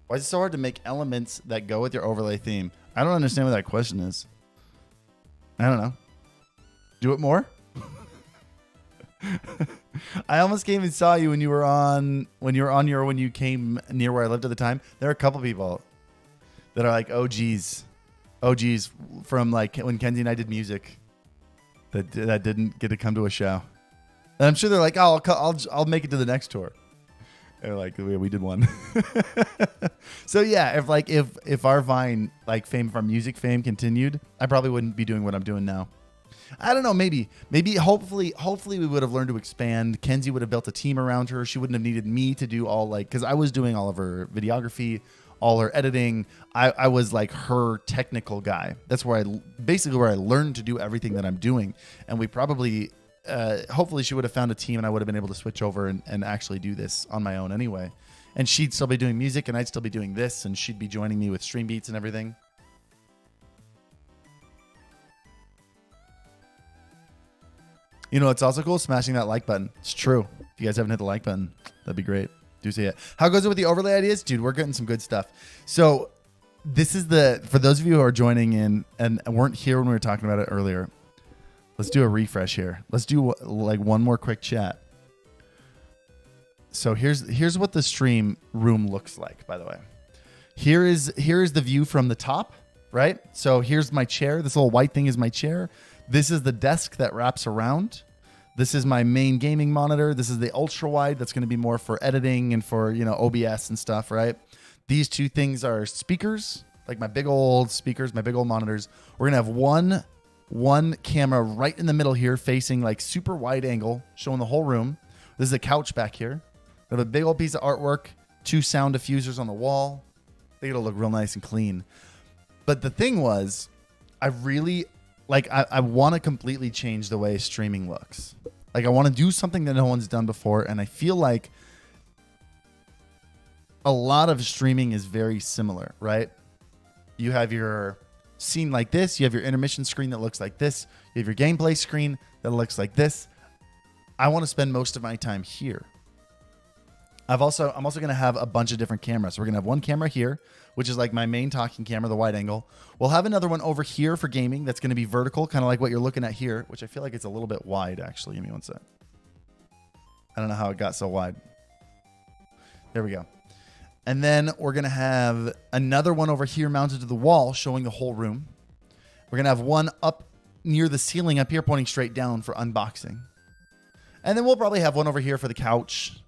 Why is it so hard to make elements that go with your overlay theme? I don't understand what that question is. I don't know. Do it more? I almost came and saw you when when you came near where I lived at the time. There are a couple people that are like OGs from like when Kenzie and I did music that didn't get to come to a show. And I'm sure they're like, oh, I'll make it to the next tour. And like we did one. So yeah, if our Vine like fame, if our music fame continued, I probably wouldn't be doing what I'm doing now. I don't know. Maybe, hopefully we would have learned to expand. Kenzie would have built a team around her. She wouldn't have needed me to do all because I was doing all of her videography, all her editing. I was like her technical guy. That's where I learned to do everything that I'm doing. And we probably, hopefully she would have found a team and I would have been able to switch over and actually do this on my own anyway. And she'd still be doing music and I'd still be doing this and she'd be joining me with StreamBeats and everything. You know, it's also cool smashing that like button. It's true. If you guys haven't hit the like button, that'd be great. Do see it. How goes it with the overlay ideas? Dude, we're getting some good stuff. So this is for those of you who are joining in and weren't here when we were talking about it earlier, let's do a refresh here. Let's do like one more quick chat. So here's what the stream room looks like, by the way. Here is the view from the top, right? So here's my chair. This little white thing is my chair. This is the desk that wraps around. This is my main gaming monitor. This is the ultra wide. That's going to be more for editing and for, OBS and stuff, right? These 2 things are speakers, like my big old speakers, my big old monitors. We're going to have one camera right in the middle here facing like super wide angle, showing the whole room. This is a couch back here. We have a big old piece of artwork, 2 sound diffusers on the wall. I think it'll look real nice and clean. But the thing was, I really... I want to completely change the way streaming looks. Like I want to do something that no one's done before. And I feel like a lot of streaming is very similar, right? You have your scene like this. You have your intermission screen that looks like this. You have your gameplay screen that looks like this. I want to spend most of my time here. I'm also going to have a bunch of different cameras. So we're going to have one camera here, which is like my main talking camera, the wide angle. We'll have another one over here for gaming. That's going to be vertical, kind of like what you're looking at here, which I feel like it's a little bit wide, actually. Give me one sec. I don't know how it got so wide. There we go. And then we're going to have another one over here mounted to the wall, showing the whole room. We're going to have one up near the ceiling up here, pointing straight down for unboxing. And then we'll probably have one over here for the couch,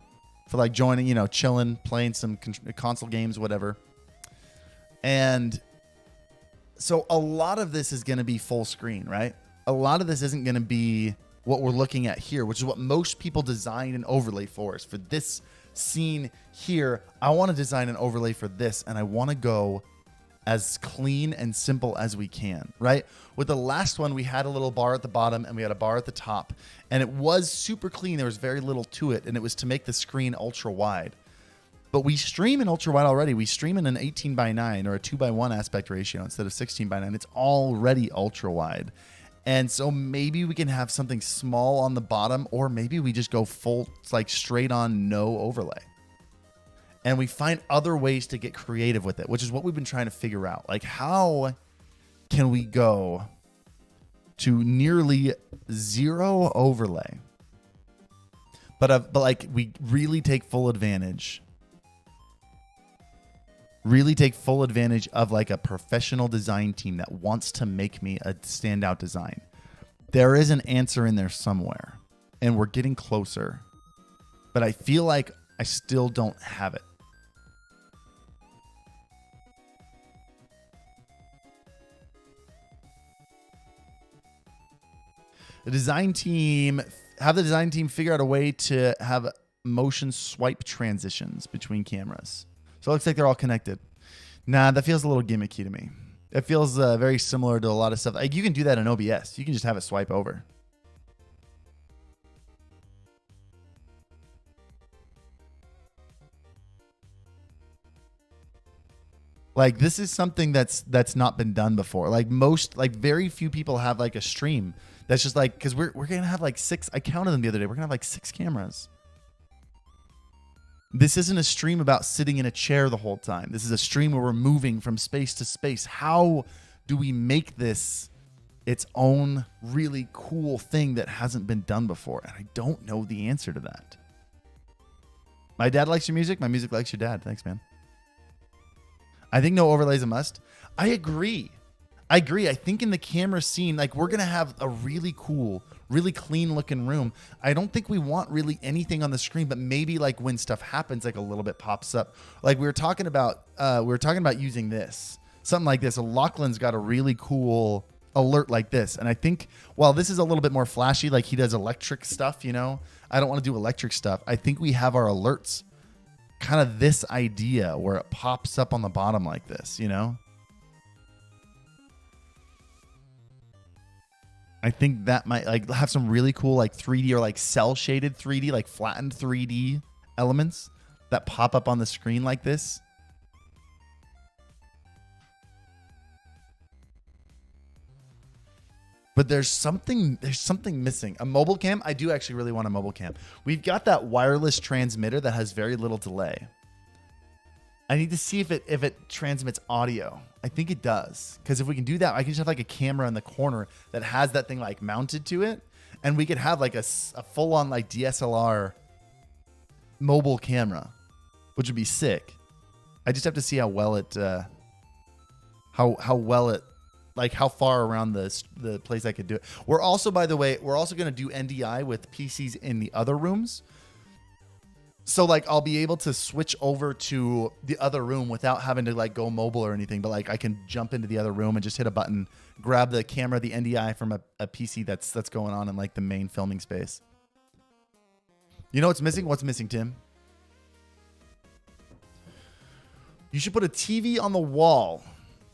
for like joining, chilling, playing some console games, whatever. And so a lot of this is going to be full screen, right? A lot of this isn't going to be what we're looking at here, which is what most people design an overlay for. Is for this scene here, I want to design an overlay for this, and I want to go as clean and simple as we can, right? With the last one, we had a little bar at the bottom and we had a bar at the top, and it was super clean. There was very little to it, and it was to make the screen ultra wide. But we stream in ultra wide already. We stream in an 18:9 or a 2:1 aspect ratio instead of 16:9. It's already ultra wide. And so maybe we can have something small on the bottom, or maybe we just go full, like straight on, no overlay. And we find other ways to get creative with it, which is what we've been trying to figure out. Like, how can we go to nearly zero overlay. But like we really take full advantage. Really take full advantage of like a professional design team that wants to make me a standout design. There is an answer in there somewhere, and we're getting closer. But I feel like I still don't have it. The design team, have the design team figure out a way to have motion swipe transitions between cameras. So it looks like they're all connected. Nah, that feels a little gimmicky to me. It feels very similar to a lot of stuff. Like you can do that in OBS. You can just have it swipe over. Like this is something that's not been done before. Like very few people have like a stream that's just like, because we're gonna have like 6. I counted them the other day. We're gonna have like 6 cameras. This isn't a stream about sitting in a chair the whole time. This is a stream where we're moving from space to space. How do we make this its own really cool thing that hasn't been done before? And I don't know the answer to that. My dad likes your music. My music likes your dad. Thanks, man. I think no overlay is a must. I agree. I think in the camera scene, like we're going to have a really cool, really clean looking room. I don't think we want really anything on the screen, but maybe like when stuff happens, like a little bit pops up. Like we were talking about using this, something like this. Lachlan's got a really cool alert like this. And I think while this is a little bit more flashy, like he does electric stuff, you know, I don't want to do electric stuff. I think we have our alerts kind of this idea where it pops up on the bottom like this, you know? I think that might like have some really cool like 3D or like cell shaded 3D, like flattened 3D elements that pop up on the screen like this. But there's something missing. A mobile cam? I do actually really want a mobile cam. We've got that wireless transmitter that has very little delay. I need to see if it transmits audio. I think it does. Because if we can do that, I can just have like a camera in the corner that has that thing like mounted to it. And we could have like a full-on like DSLR mobile camera, which would be sick. I just have to see how well it, like how far around the place I could do it. We're also, by the way, we're also going to do NDI with PCs in the other rooms. So like I'll be able to switch over to the other room without having to like go mobile or anything. But like I can jump into the other room and just hit a button, grab the camera, the NDI from a PC that's going on in like the main filming space. You know what's missing? What's missing, Tim? You should put a TV on the wall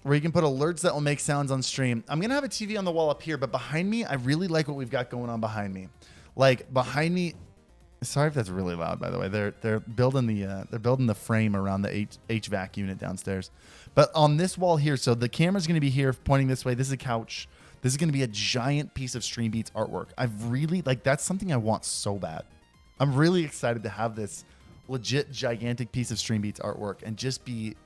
where you can put alerts that will make sounds on stream. I'm going to have a TV on the wall up here, but behind me, I really like what we've got going on behind me. Like behind me, sorry if that's really loud, by the way. They're building the frame around the HVAC unit downstairs. But on this wall here, so the camera's going to be here pointing this way. This is a couch. This is going to be a giant piece of StreamBeats artwork. I've really, like, that's something I want so bad. I'm really excited to have this legit gigantic piece of StreamBeats artwork and just be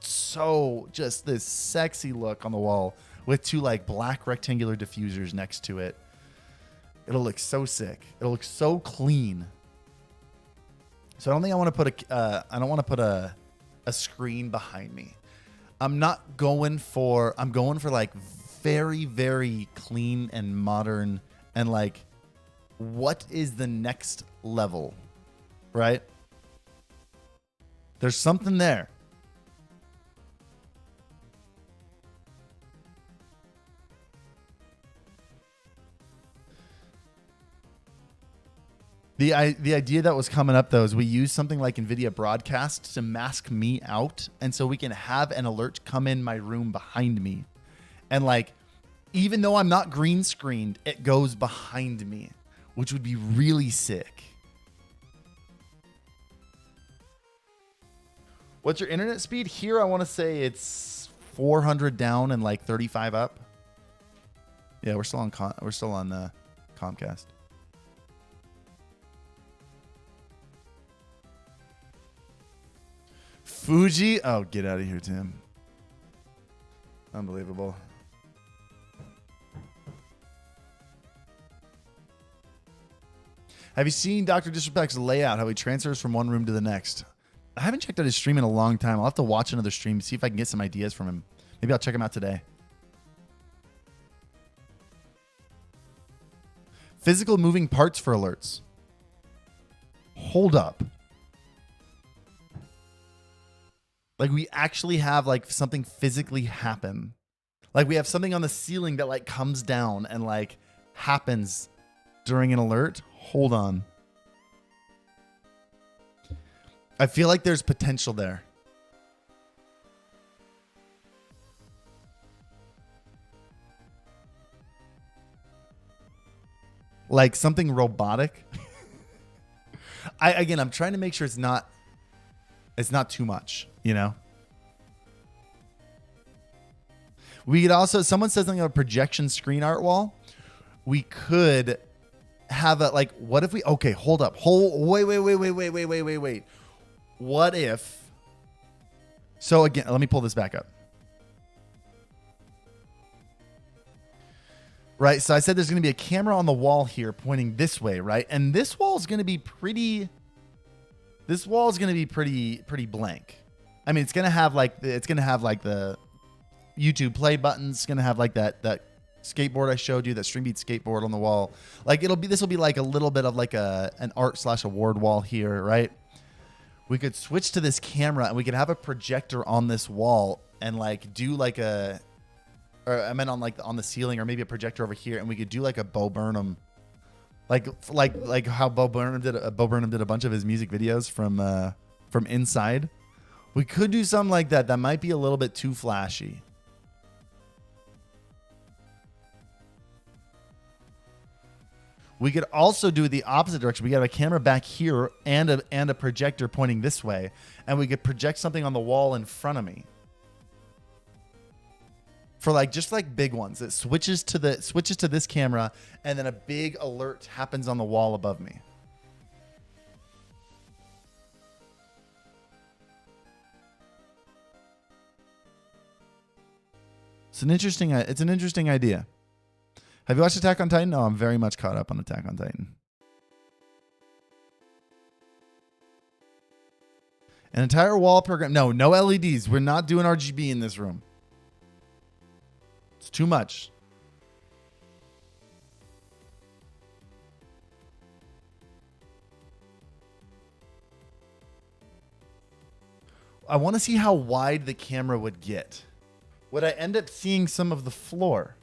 so just this sexy look on the wall with 2 like black rectangular diffusers next to it. It'll look so sick. It'll look so clean. So I don't think I want to put a screen behind me. I'm going for like very, very clean and modern and like what is the next level, right? There's something there. The idea that was coming up, though, is we use something like NVIDIA Broadcast to mask me out. And so we can have an alert come in my room behind me. And like, even though I'm not green screened, it goes behind me, which would be really sick. What's your internet speed? Here, I want to say it's 400 down and like 35 up. Yeah, we're still on Comcast. Fuji? Oh, get out of here, Tim. Unbelievable. Have you seen Dr. Disrespect's layout, how he transfers from one room to the next? I haven't checked out his stream in a long time. I'll have to watch another stream, see if I can get some ideas from him. Maybe I'll check him out today. Physical moving parts for alerts. Hold up. Like we actually have like something physically happen. Like we have something on the ceiling that like comes down and like happens during an alert. Hold on. I feel like there's potential there. Like something robotic. I'm trying to make sure it's not too much, you know? We could also, someone says something about a projection screen art wall. We could have a, like, what if we, okay, hold up. Wait. What if, so again, let me pull this back up. Right, so I said there's going to be a camera on the wall here pointing this way, right? And this wall is going to be pretty, pretty blank. I mean, it's going to have like the YouTube play buttons. It's going to have like that skateboard I showed you, that StreamBeats skateboard on the wall. Like this will be like a little bit of like an art/award wall here, right? We could switch to this camera and we could have a projector on this wall and like do like or I meant on the ceiling, or maybe a projector over here, and we could do like a Bo Burnham, like how Bo Burnham did a bunch of his music videos from inside. We could do something like that. That might be a little bit too flashy. We could also do the opposite direction. We got a camera back here and a projector pointing this way, and we could project something on the wall in front of me. For like just like big ones, it switches to this camera, and then a big alert happens on the wall above me. It's an interesting idea. Have you watched Attack on Titan? No, I'm very much caught up on Attack on Titan. An entire wall program. No LEDs. We're not doing RGB in this room. It's too much. I want to see how wide the camera would get. Would I end up seeing some of the floor?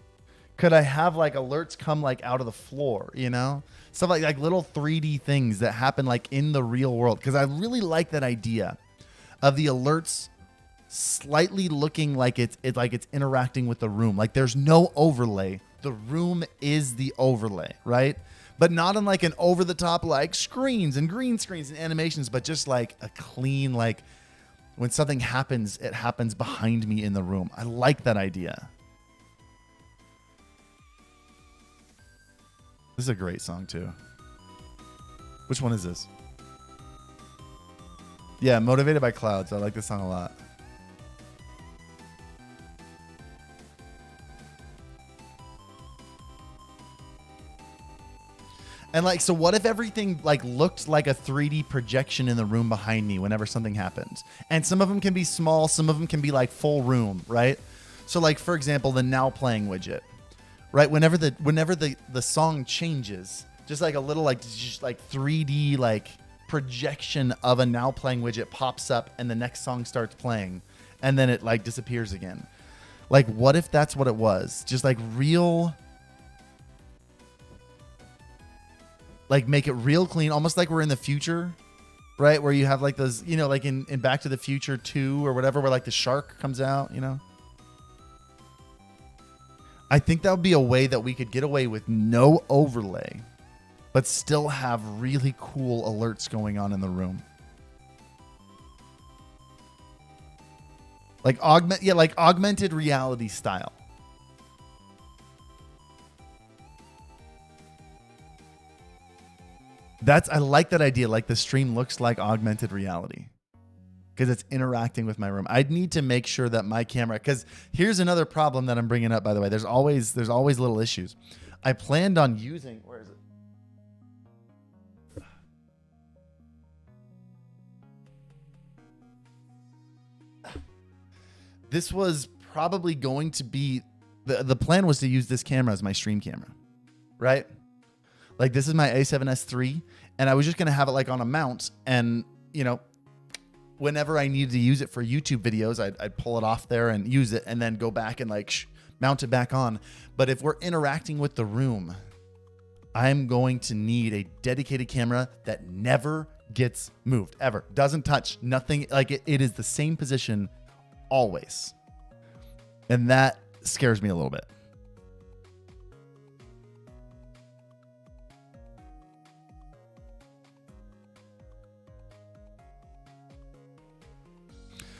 Could I have like alerts come like out of the floor, you know? Stuff like little 3D things that happen like in the real world. Because I really like that idea of the alerts slightly looking like it's interacting with the room. Like there's no overlay. The room is the overlay, right? But not in like an over the top like screens and green screens and animations, but just like a clean, like when something happens, it happens behind me in the room. I like that idea. This is a great song too. Which one is this? Yeah, Motivated by Clouds. I like this song a lot. And like, so what if everything like looked like a 3D projection in the room behind me whenever something happens? And some of them can be small, some of them can be like full room, right? So like, for example, the now playing widget, right? Whenever the song changes, just like a little like 3D like projection of a now playing widget pops up and the next song starts playing and then it like disappears again. Like, what if that's what it was? Just like real, like make it real clean, almost like we're in the future, right? Where you have like those, you know, like in Back to the Future 2 or whatever, where like the shark comes out, you know? I think that would be a way that we could get away with no overlay, but still have really cool alerts going on in the room. Like augmented reality style. I like that idea. Like the stream looks like augmented reality because it's interacting with my room. I'd need to make sure that my camera, because here's another problem that I'm bringing up, by the way. There's always little issues. I planned on using, where is it? this was probably going to be, the plan was to use this camera as my stream camera, right? Like this is my A7S III, and I was just going to have it like on a mount, and you know, whenever I needed to use it for YouTube videos, I'd pull it off there and use it, and then go back and like mount it back on. But if we're interacting with the room, I'm going to need a dedicated camera that never gets moved, ever. Doesn't touch, nothing. Like it is the same position always. And that scares me a little bit.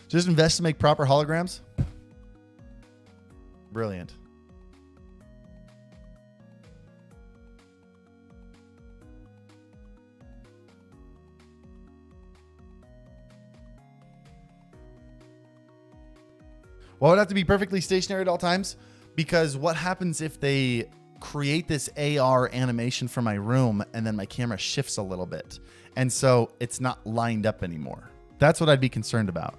Just invest to make proper holograms. Brilliant. Well, it would have to be perfectly stationary at all times, because what happens if they create this AR animation for my room and then my camera shifts a little bit, and so it's not lined up anymore? That's what I'd be concerned about.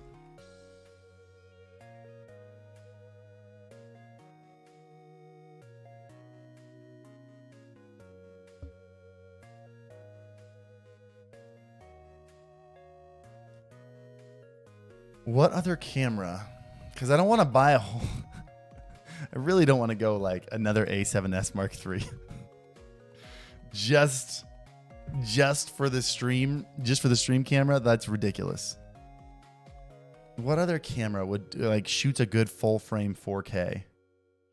What other camera? Because I don't want to buy a whole... I really don't want to go like another A7S Mark III. just for the stream, camera, that's ridiculous. What other camera would like shoots a good full frame 4K?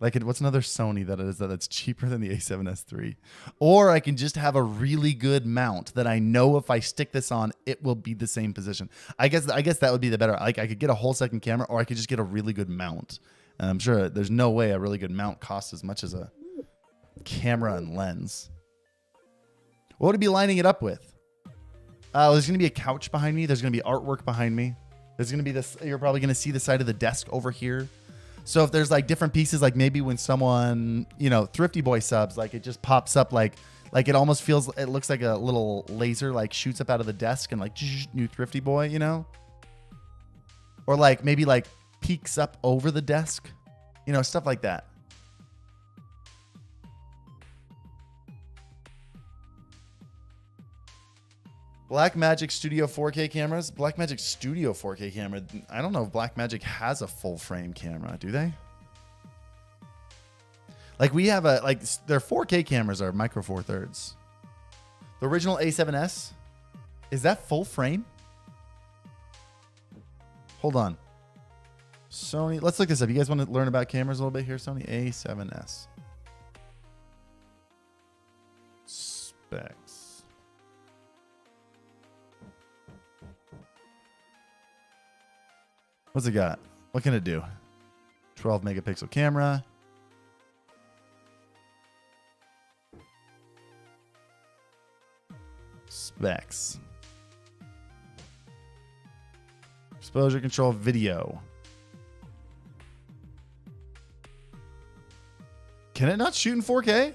Like, what's another Sony that's cheaper than the A7S III? Or I can just have a really good mount that I know if I stick this on, it will be the same position. I guess that would be the better. Like, I could get a whole second camera, or I could just get a really good mount. And I'm sure there's no way a really good mount costs as much as a camera and lens. What would it be lining it up with? There's going to be a couch behind me. There's going to be artwork behind me. There's going to be this. You're probably going to see the side of the desk over here. So if there's like different pieces, like maybe when someone, you know, Thrifty Boy subs, like it just pops up like it almost feels, it looks like a little laser like shoots up out of the desk and like new Thrifty Boy, you know? Or like maybe like peeks up over the desk, you know, stuff like that. Blackmagic Studio 4K cameras. Blackmagic Studio 4K camera. I don't know if Blackmagic has a full frame camera. Do they? Like we have a, like their 4K cameras are micro four thirds. The original A7S, is that full frame? Hold on. Sony, let's look this up. You guys want to learn about cameras a little bit here? Sony A7S. Specs. What's it got? What can it do? 12 megapixel camera. Specs. Exposure control video. Can it not shoot in 4K?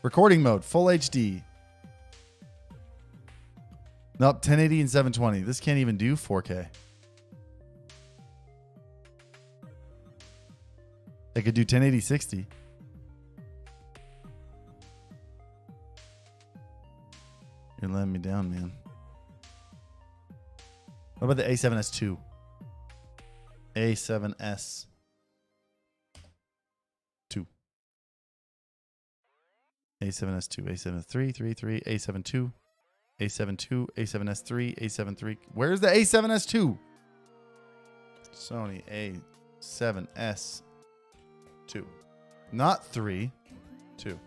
Recording mode, full HD. Nope, 1080 and 720. This can't even do 4K. They could do 1080 60. You're letting me down, man. What about the A7S II? A7S II. A7S II, A7 III, 3, A7 II, A7 II, A7S III, A7 III. Where's the A7S II? Sony A7S II. Not 3, 2.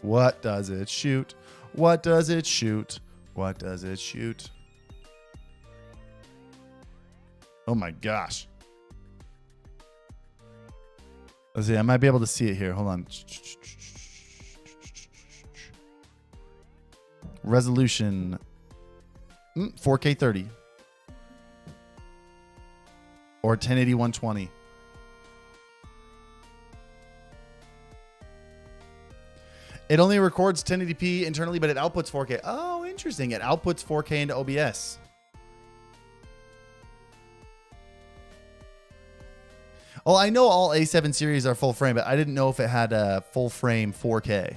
What does it shoot? What does it shoot? What does it shoot? Oh my gosh. Let's see. I might be able to see it here. Hold on. Resolution 4K 30 or 1080 120. It only records 1080p internally, but it outputs 4K. Oh, interesting. It outputs 4K into OBS. Well, I know all A7 series are full frame, but I didn't know if it had a full frame 4K.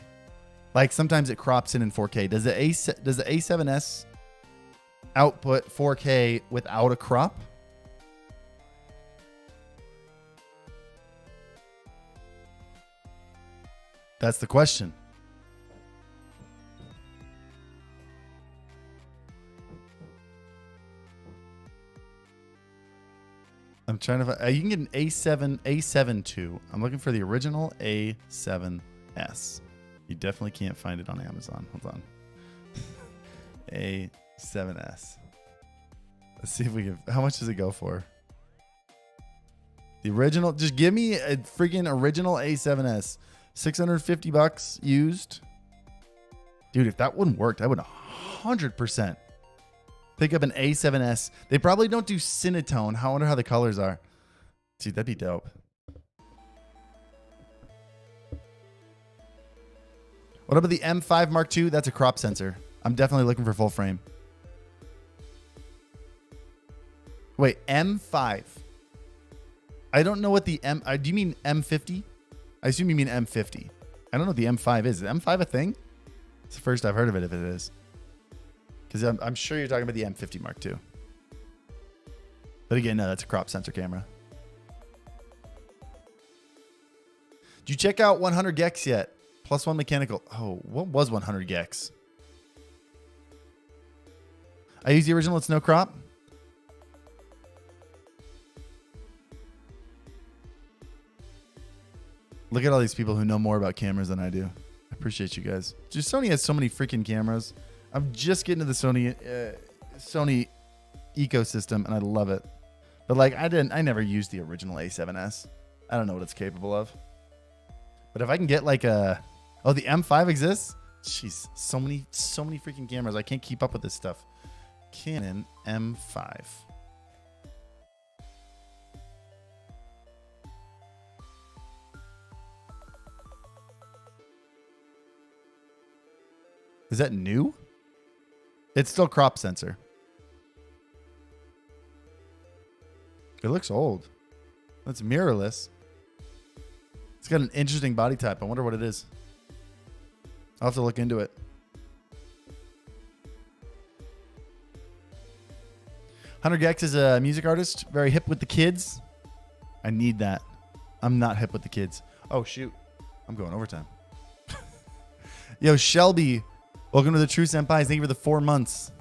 Like sometimes it crops in 4K. Does the A7S output 4K without a crop? That's the question. I'm trying to find, you can get an A7 II. I'm looking for the original A7S. You definitely can't find it on Amazon. Hold on. A7S. Let's see if we can, how much does it go for? The original, just give me a freaking original A7S. 650 bucks used. Dude, if that wouldn't work, I would 100% pick up an A7S. They probably don't do Cinetone. I wonder how the colors are. Dude, that'd be dope. What about the M5 Mark II? That's a crop sensor. I'm definitely looking for full frame. Wait, M5. I don't know what the M... do you mean M50? I assume you mean M50. I don't know what the M5 is. Is M5 a thing? It's the first I've heard of it, if it is. Because I'm sure you're talking about the M50 Mark II. But again, no, that's a crop sensor camera. Did you check out 100 gex yet? +1 mechanical. Oh, what was 100 gex? I use the original. It's no crop. Look at all these people who know more about cameras than I do. I appreciate you guys. Just Sony has so many freaking cameras. I'm just getting to the Sony ecosystem, and I love it. But like, I never used the original A7S. I don't know what it's capable of. But if I can get like the M5 exists. Jeez, so many freaking cameras. I can't keep up with this stuff. Canon M5. Is that new? It's still crop sensor. It looks old. That's mirrorless. It's got an interesting body type. I wonder what it is. I'll have to look into it. Hunter Gex is a music artist, very hip with the kids. I need that. I'm not hip with the kids. Oh, shoot. I'm going overtime. Yo, Shelby. Welcome to the True Senpais. Thank you for the 4 months.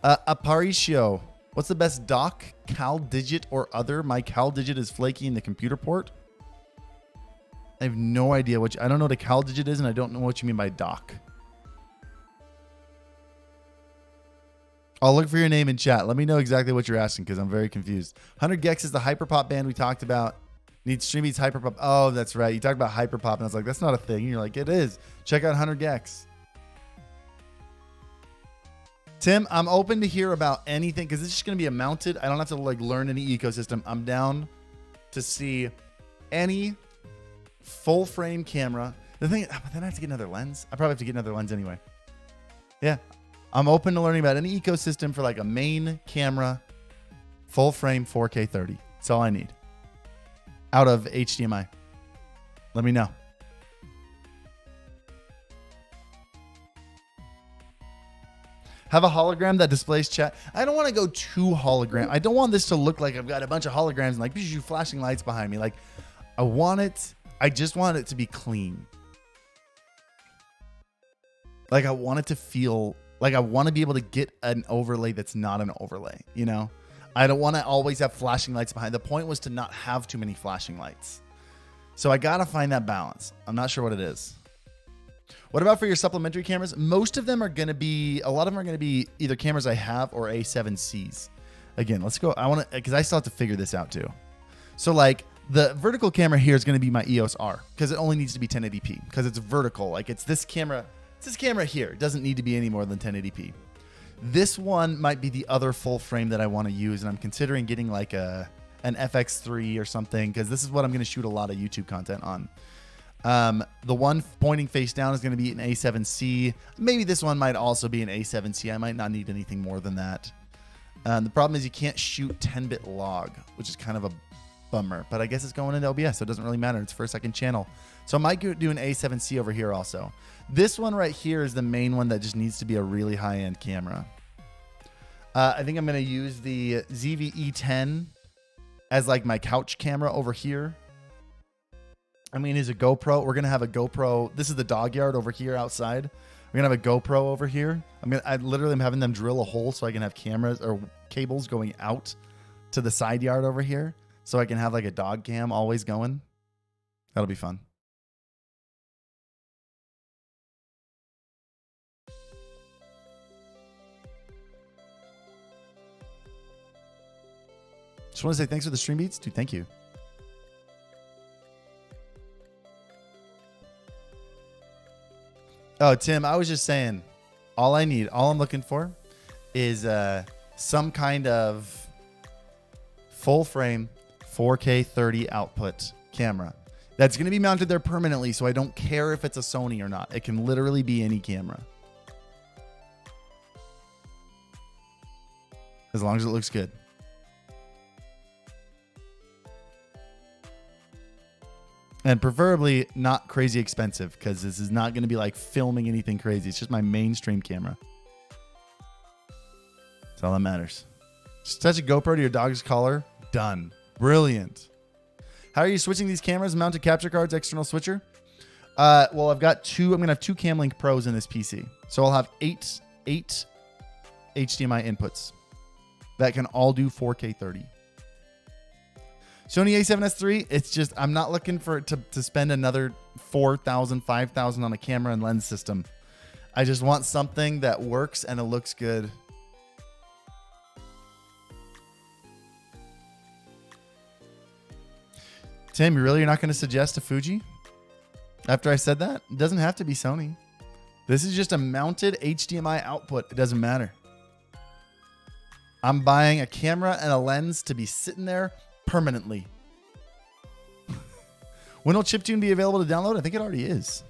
Aparicio. What's the best dock? Cal Digit or other? My Cal Digit is flaky in the computer port. I have no idea what I don't know what a Cal Digit is, and I don't know what you mean by dock. I'll look for your name in chat. Let me know exactly what you're asking because I'm very confused. 100 gex is the hyperpop band we talked about. Needs StreamBeats hyperpop. Oh, that's right. You talked about hyperpop, and I was like, that's not a thing. And you're like, it is. Check out 100 gex. Tim, I'm open to hear about anything because it's just going to be a mounted. I don't have to like learn any ecosystem. I'm down to see any full frame camera. The thing, but then I have to get another lens. I probably have to get another lens anyway. Yeah. I'm open to learning about any ecosystem for like a main camera, full frame 4K 30. That's all I need. Out of HDMI. Let me know. Have a hologram that displays chat. I don't want to go too hologram. I don't want this to look like I've got a bunch of holograms and like flashing lights behind me. Like I just want it to be clean. Like I want it to feel like I want to be able to get an overlay that's not an overlay, you know? I don't want to always have flashing lights behind. The point was to not have too many flashing lights. So I got to find that balance. I'm not sure what it is. What about for your supplementary cameras? Most of them are going to be, a lot of them are going to be either cameras I have or A7Cs. Again, let's go. I want to, because I still have to figure this out too. So like the vertical camera here is going to be my EOS R because it only needs to be 1080p because it's vertical. Like it's this camera here. It doesn't need to be any more than 1080p. This one might be the other full frame that I want to use. And I'm considering getting like an FX3 or something because this is what I'm going to shoot a lot of YouTube content on. The one pointing face down is going to be an A7C. Maybe this one might also be an A7C. I might not need anything more than that. The problem is you can't shoot 10-bit log, which is kind of a bummer. But I guess it's going into OBS, so it doesn't really matter. It's first, second channel. So I might do an A7C over here also. This one right here is the main one that just needs to be a really high-end camera. I think I'm going to use the ZV-E10 as like my couch camera over here. I mean, is a GoPro. We're going to have a GoPro. This is the dog yard over here outside. We're going to have a GoPro over here. I literally am having them drill a hole so I can have cameras or cables going out to the side yard over here. So I can have like a dog cam always going. That'll be fun. Just want to say thanks for the stream beats. Dude, thank you. Oh, Tim, I was just saying, all I'm looking for is some kind of full frame 4K 30 output camera that's going to be mounted there permanently, so I don't care if it's a Sony or not. It can literally be any camera. As long as it looks good. And preferably not crazy expensive, because this is not going to be like filming anything crazy. It's just my mainstream camera. That's all that matters. Just touch a GoPro to your dog's collar. Done. Brilliant. How are you switching these cameras? Mounted capture cards, external switcher? Well, I've got two. I'm going to have two Camlink Pros in this PC. So I'll have eight HDMI inputs that can all do 4K 30. Sony a7S III, it's just, I'm not looking for it to spend another $4,000, $5,000 on a camera and lens system. I just want something that works and it looks good. Tim, you're not going to suggest a Fuji? After I said that? It doesn't have to be Sony. This is just a mounted HDMI output. It doesn't matter. I'm buying a camera and a lens to be sitting there permanently. When will Chiptune be available to download? I think it already is.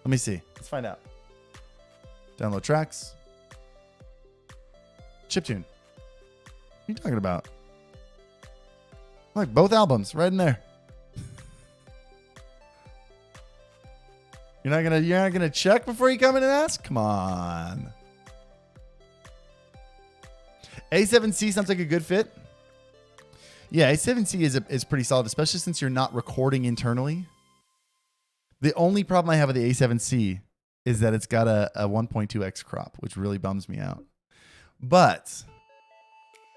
Let me see. Let's find out. Download tracks. Chiptune. What are you talking about? Look, both albums right in there. You're not gonna check before you come in and ask? Come on. A7C sounds like a good fit. Yeah, A7C is pretty solid, especially since you're not recording internally. The only problem I have with the A7C is that it's got a 1.2x crop, which really bums me out. But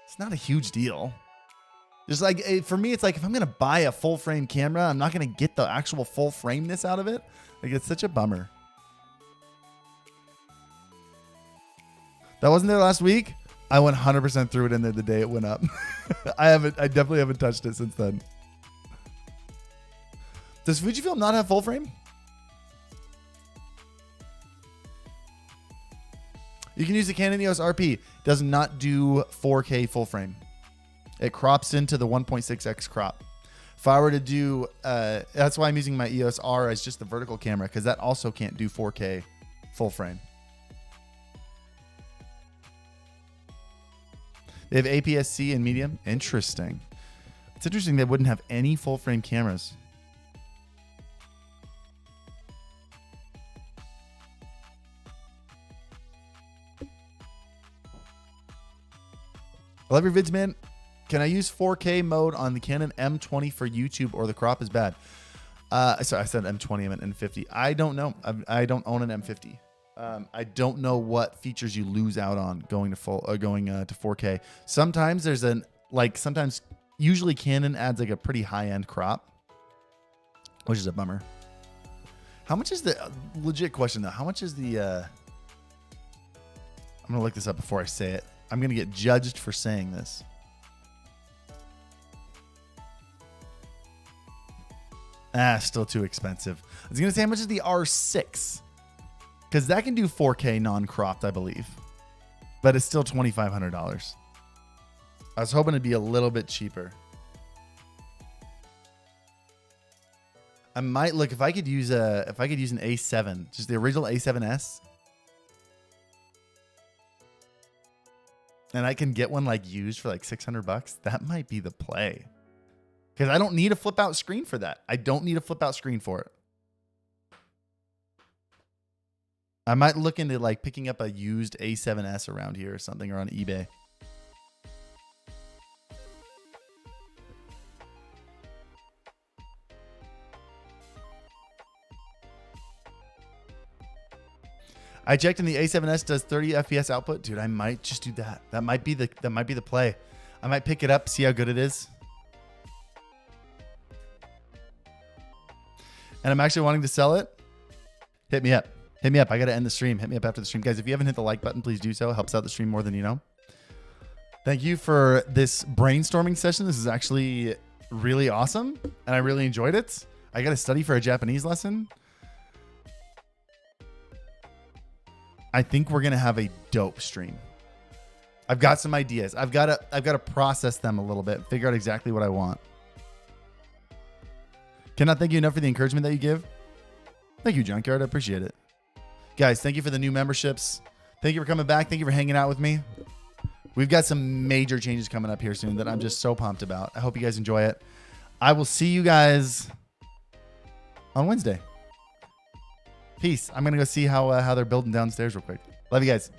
it's not a huge deal. Just like, for me, it's like if I'm going to buy a full frame camera, I'm not going to get the actual full frameness out of it. Like, it's such a bummer. That wasn't there last week. I 100% threw it in there the day it went up. I definitely haven't touched it since then. Does Fujifilm not have full frame? You can use the Canon EOS RP. It does not do 4K full frame. It crops into the 1.6x crop. If I were to do, that's why I'm using my EOS R as just the vertical camera, because that also can't do 4K full frame. They have APS-C and medium. Interesting. It's interesting they wouldn't have any full frame cameras. I love your vids, man. Can I use 4K mode on the Canon M20 for YouTube, or the crop is bad? Sorry, I said M20, I meant M50. I don't know. I don't own an M50. I don't know what features you lose out on going to to 4K. Sometimes usually Canon adds like a pretty high-end crop, which is a bummer. How much is the legit question though? How much is the? I'm gonna look this up before I say it. I'm gonna get judged for saying this. Still too expensive. I was gonna say how much is the R6? Because that can do 4K non-cropped, I believe. But it's still $2,500. I was hoping it'd be a little bit cheaper. I might look if I could use an A7, just the original A7S. And I can get one like used for like $600. That might be the play. Because I don't need a flip out screen for that. I don't need a flip out screen for it. I might look into like picking up a used A7S around here or something, or on eBay. I checked and the A7S does 30 FPS output. Dude, I might just do that. That might be the play. I might pick it up, see how good it is. And I'm actually wanting to sell it. Hit me up. Hit me up. I got to end the stream. Hit me up after the stream. Guys, if you haven't hit the like button, please do so. It helps out the stream more than you know. Thank you for this brainstorming session. This is actually really awesome, and I really enjoyed it. I got to study for a Japanese lesson. I think we're going to have a dope stream. I've got some ideas. I've got to process them a little bit, figure out exactly what I want. Cannot thank you enough for the encouragement that you give. Thank you, Junkyard. I appreciate it. Guys, thank you for the new memberships. Thank you for coming back. Thank you for hanging out with me. We've got some major changes coming up here soon that I'm just so pumped about. I hope you guys enjoy it. I will see you guys on Wednesday. Peace. I'm going to go see how they're building downstairs real quick. Love you guys.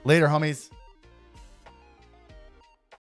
Later, homies.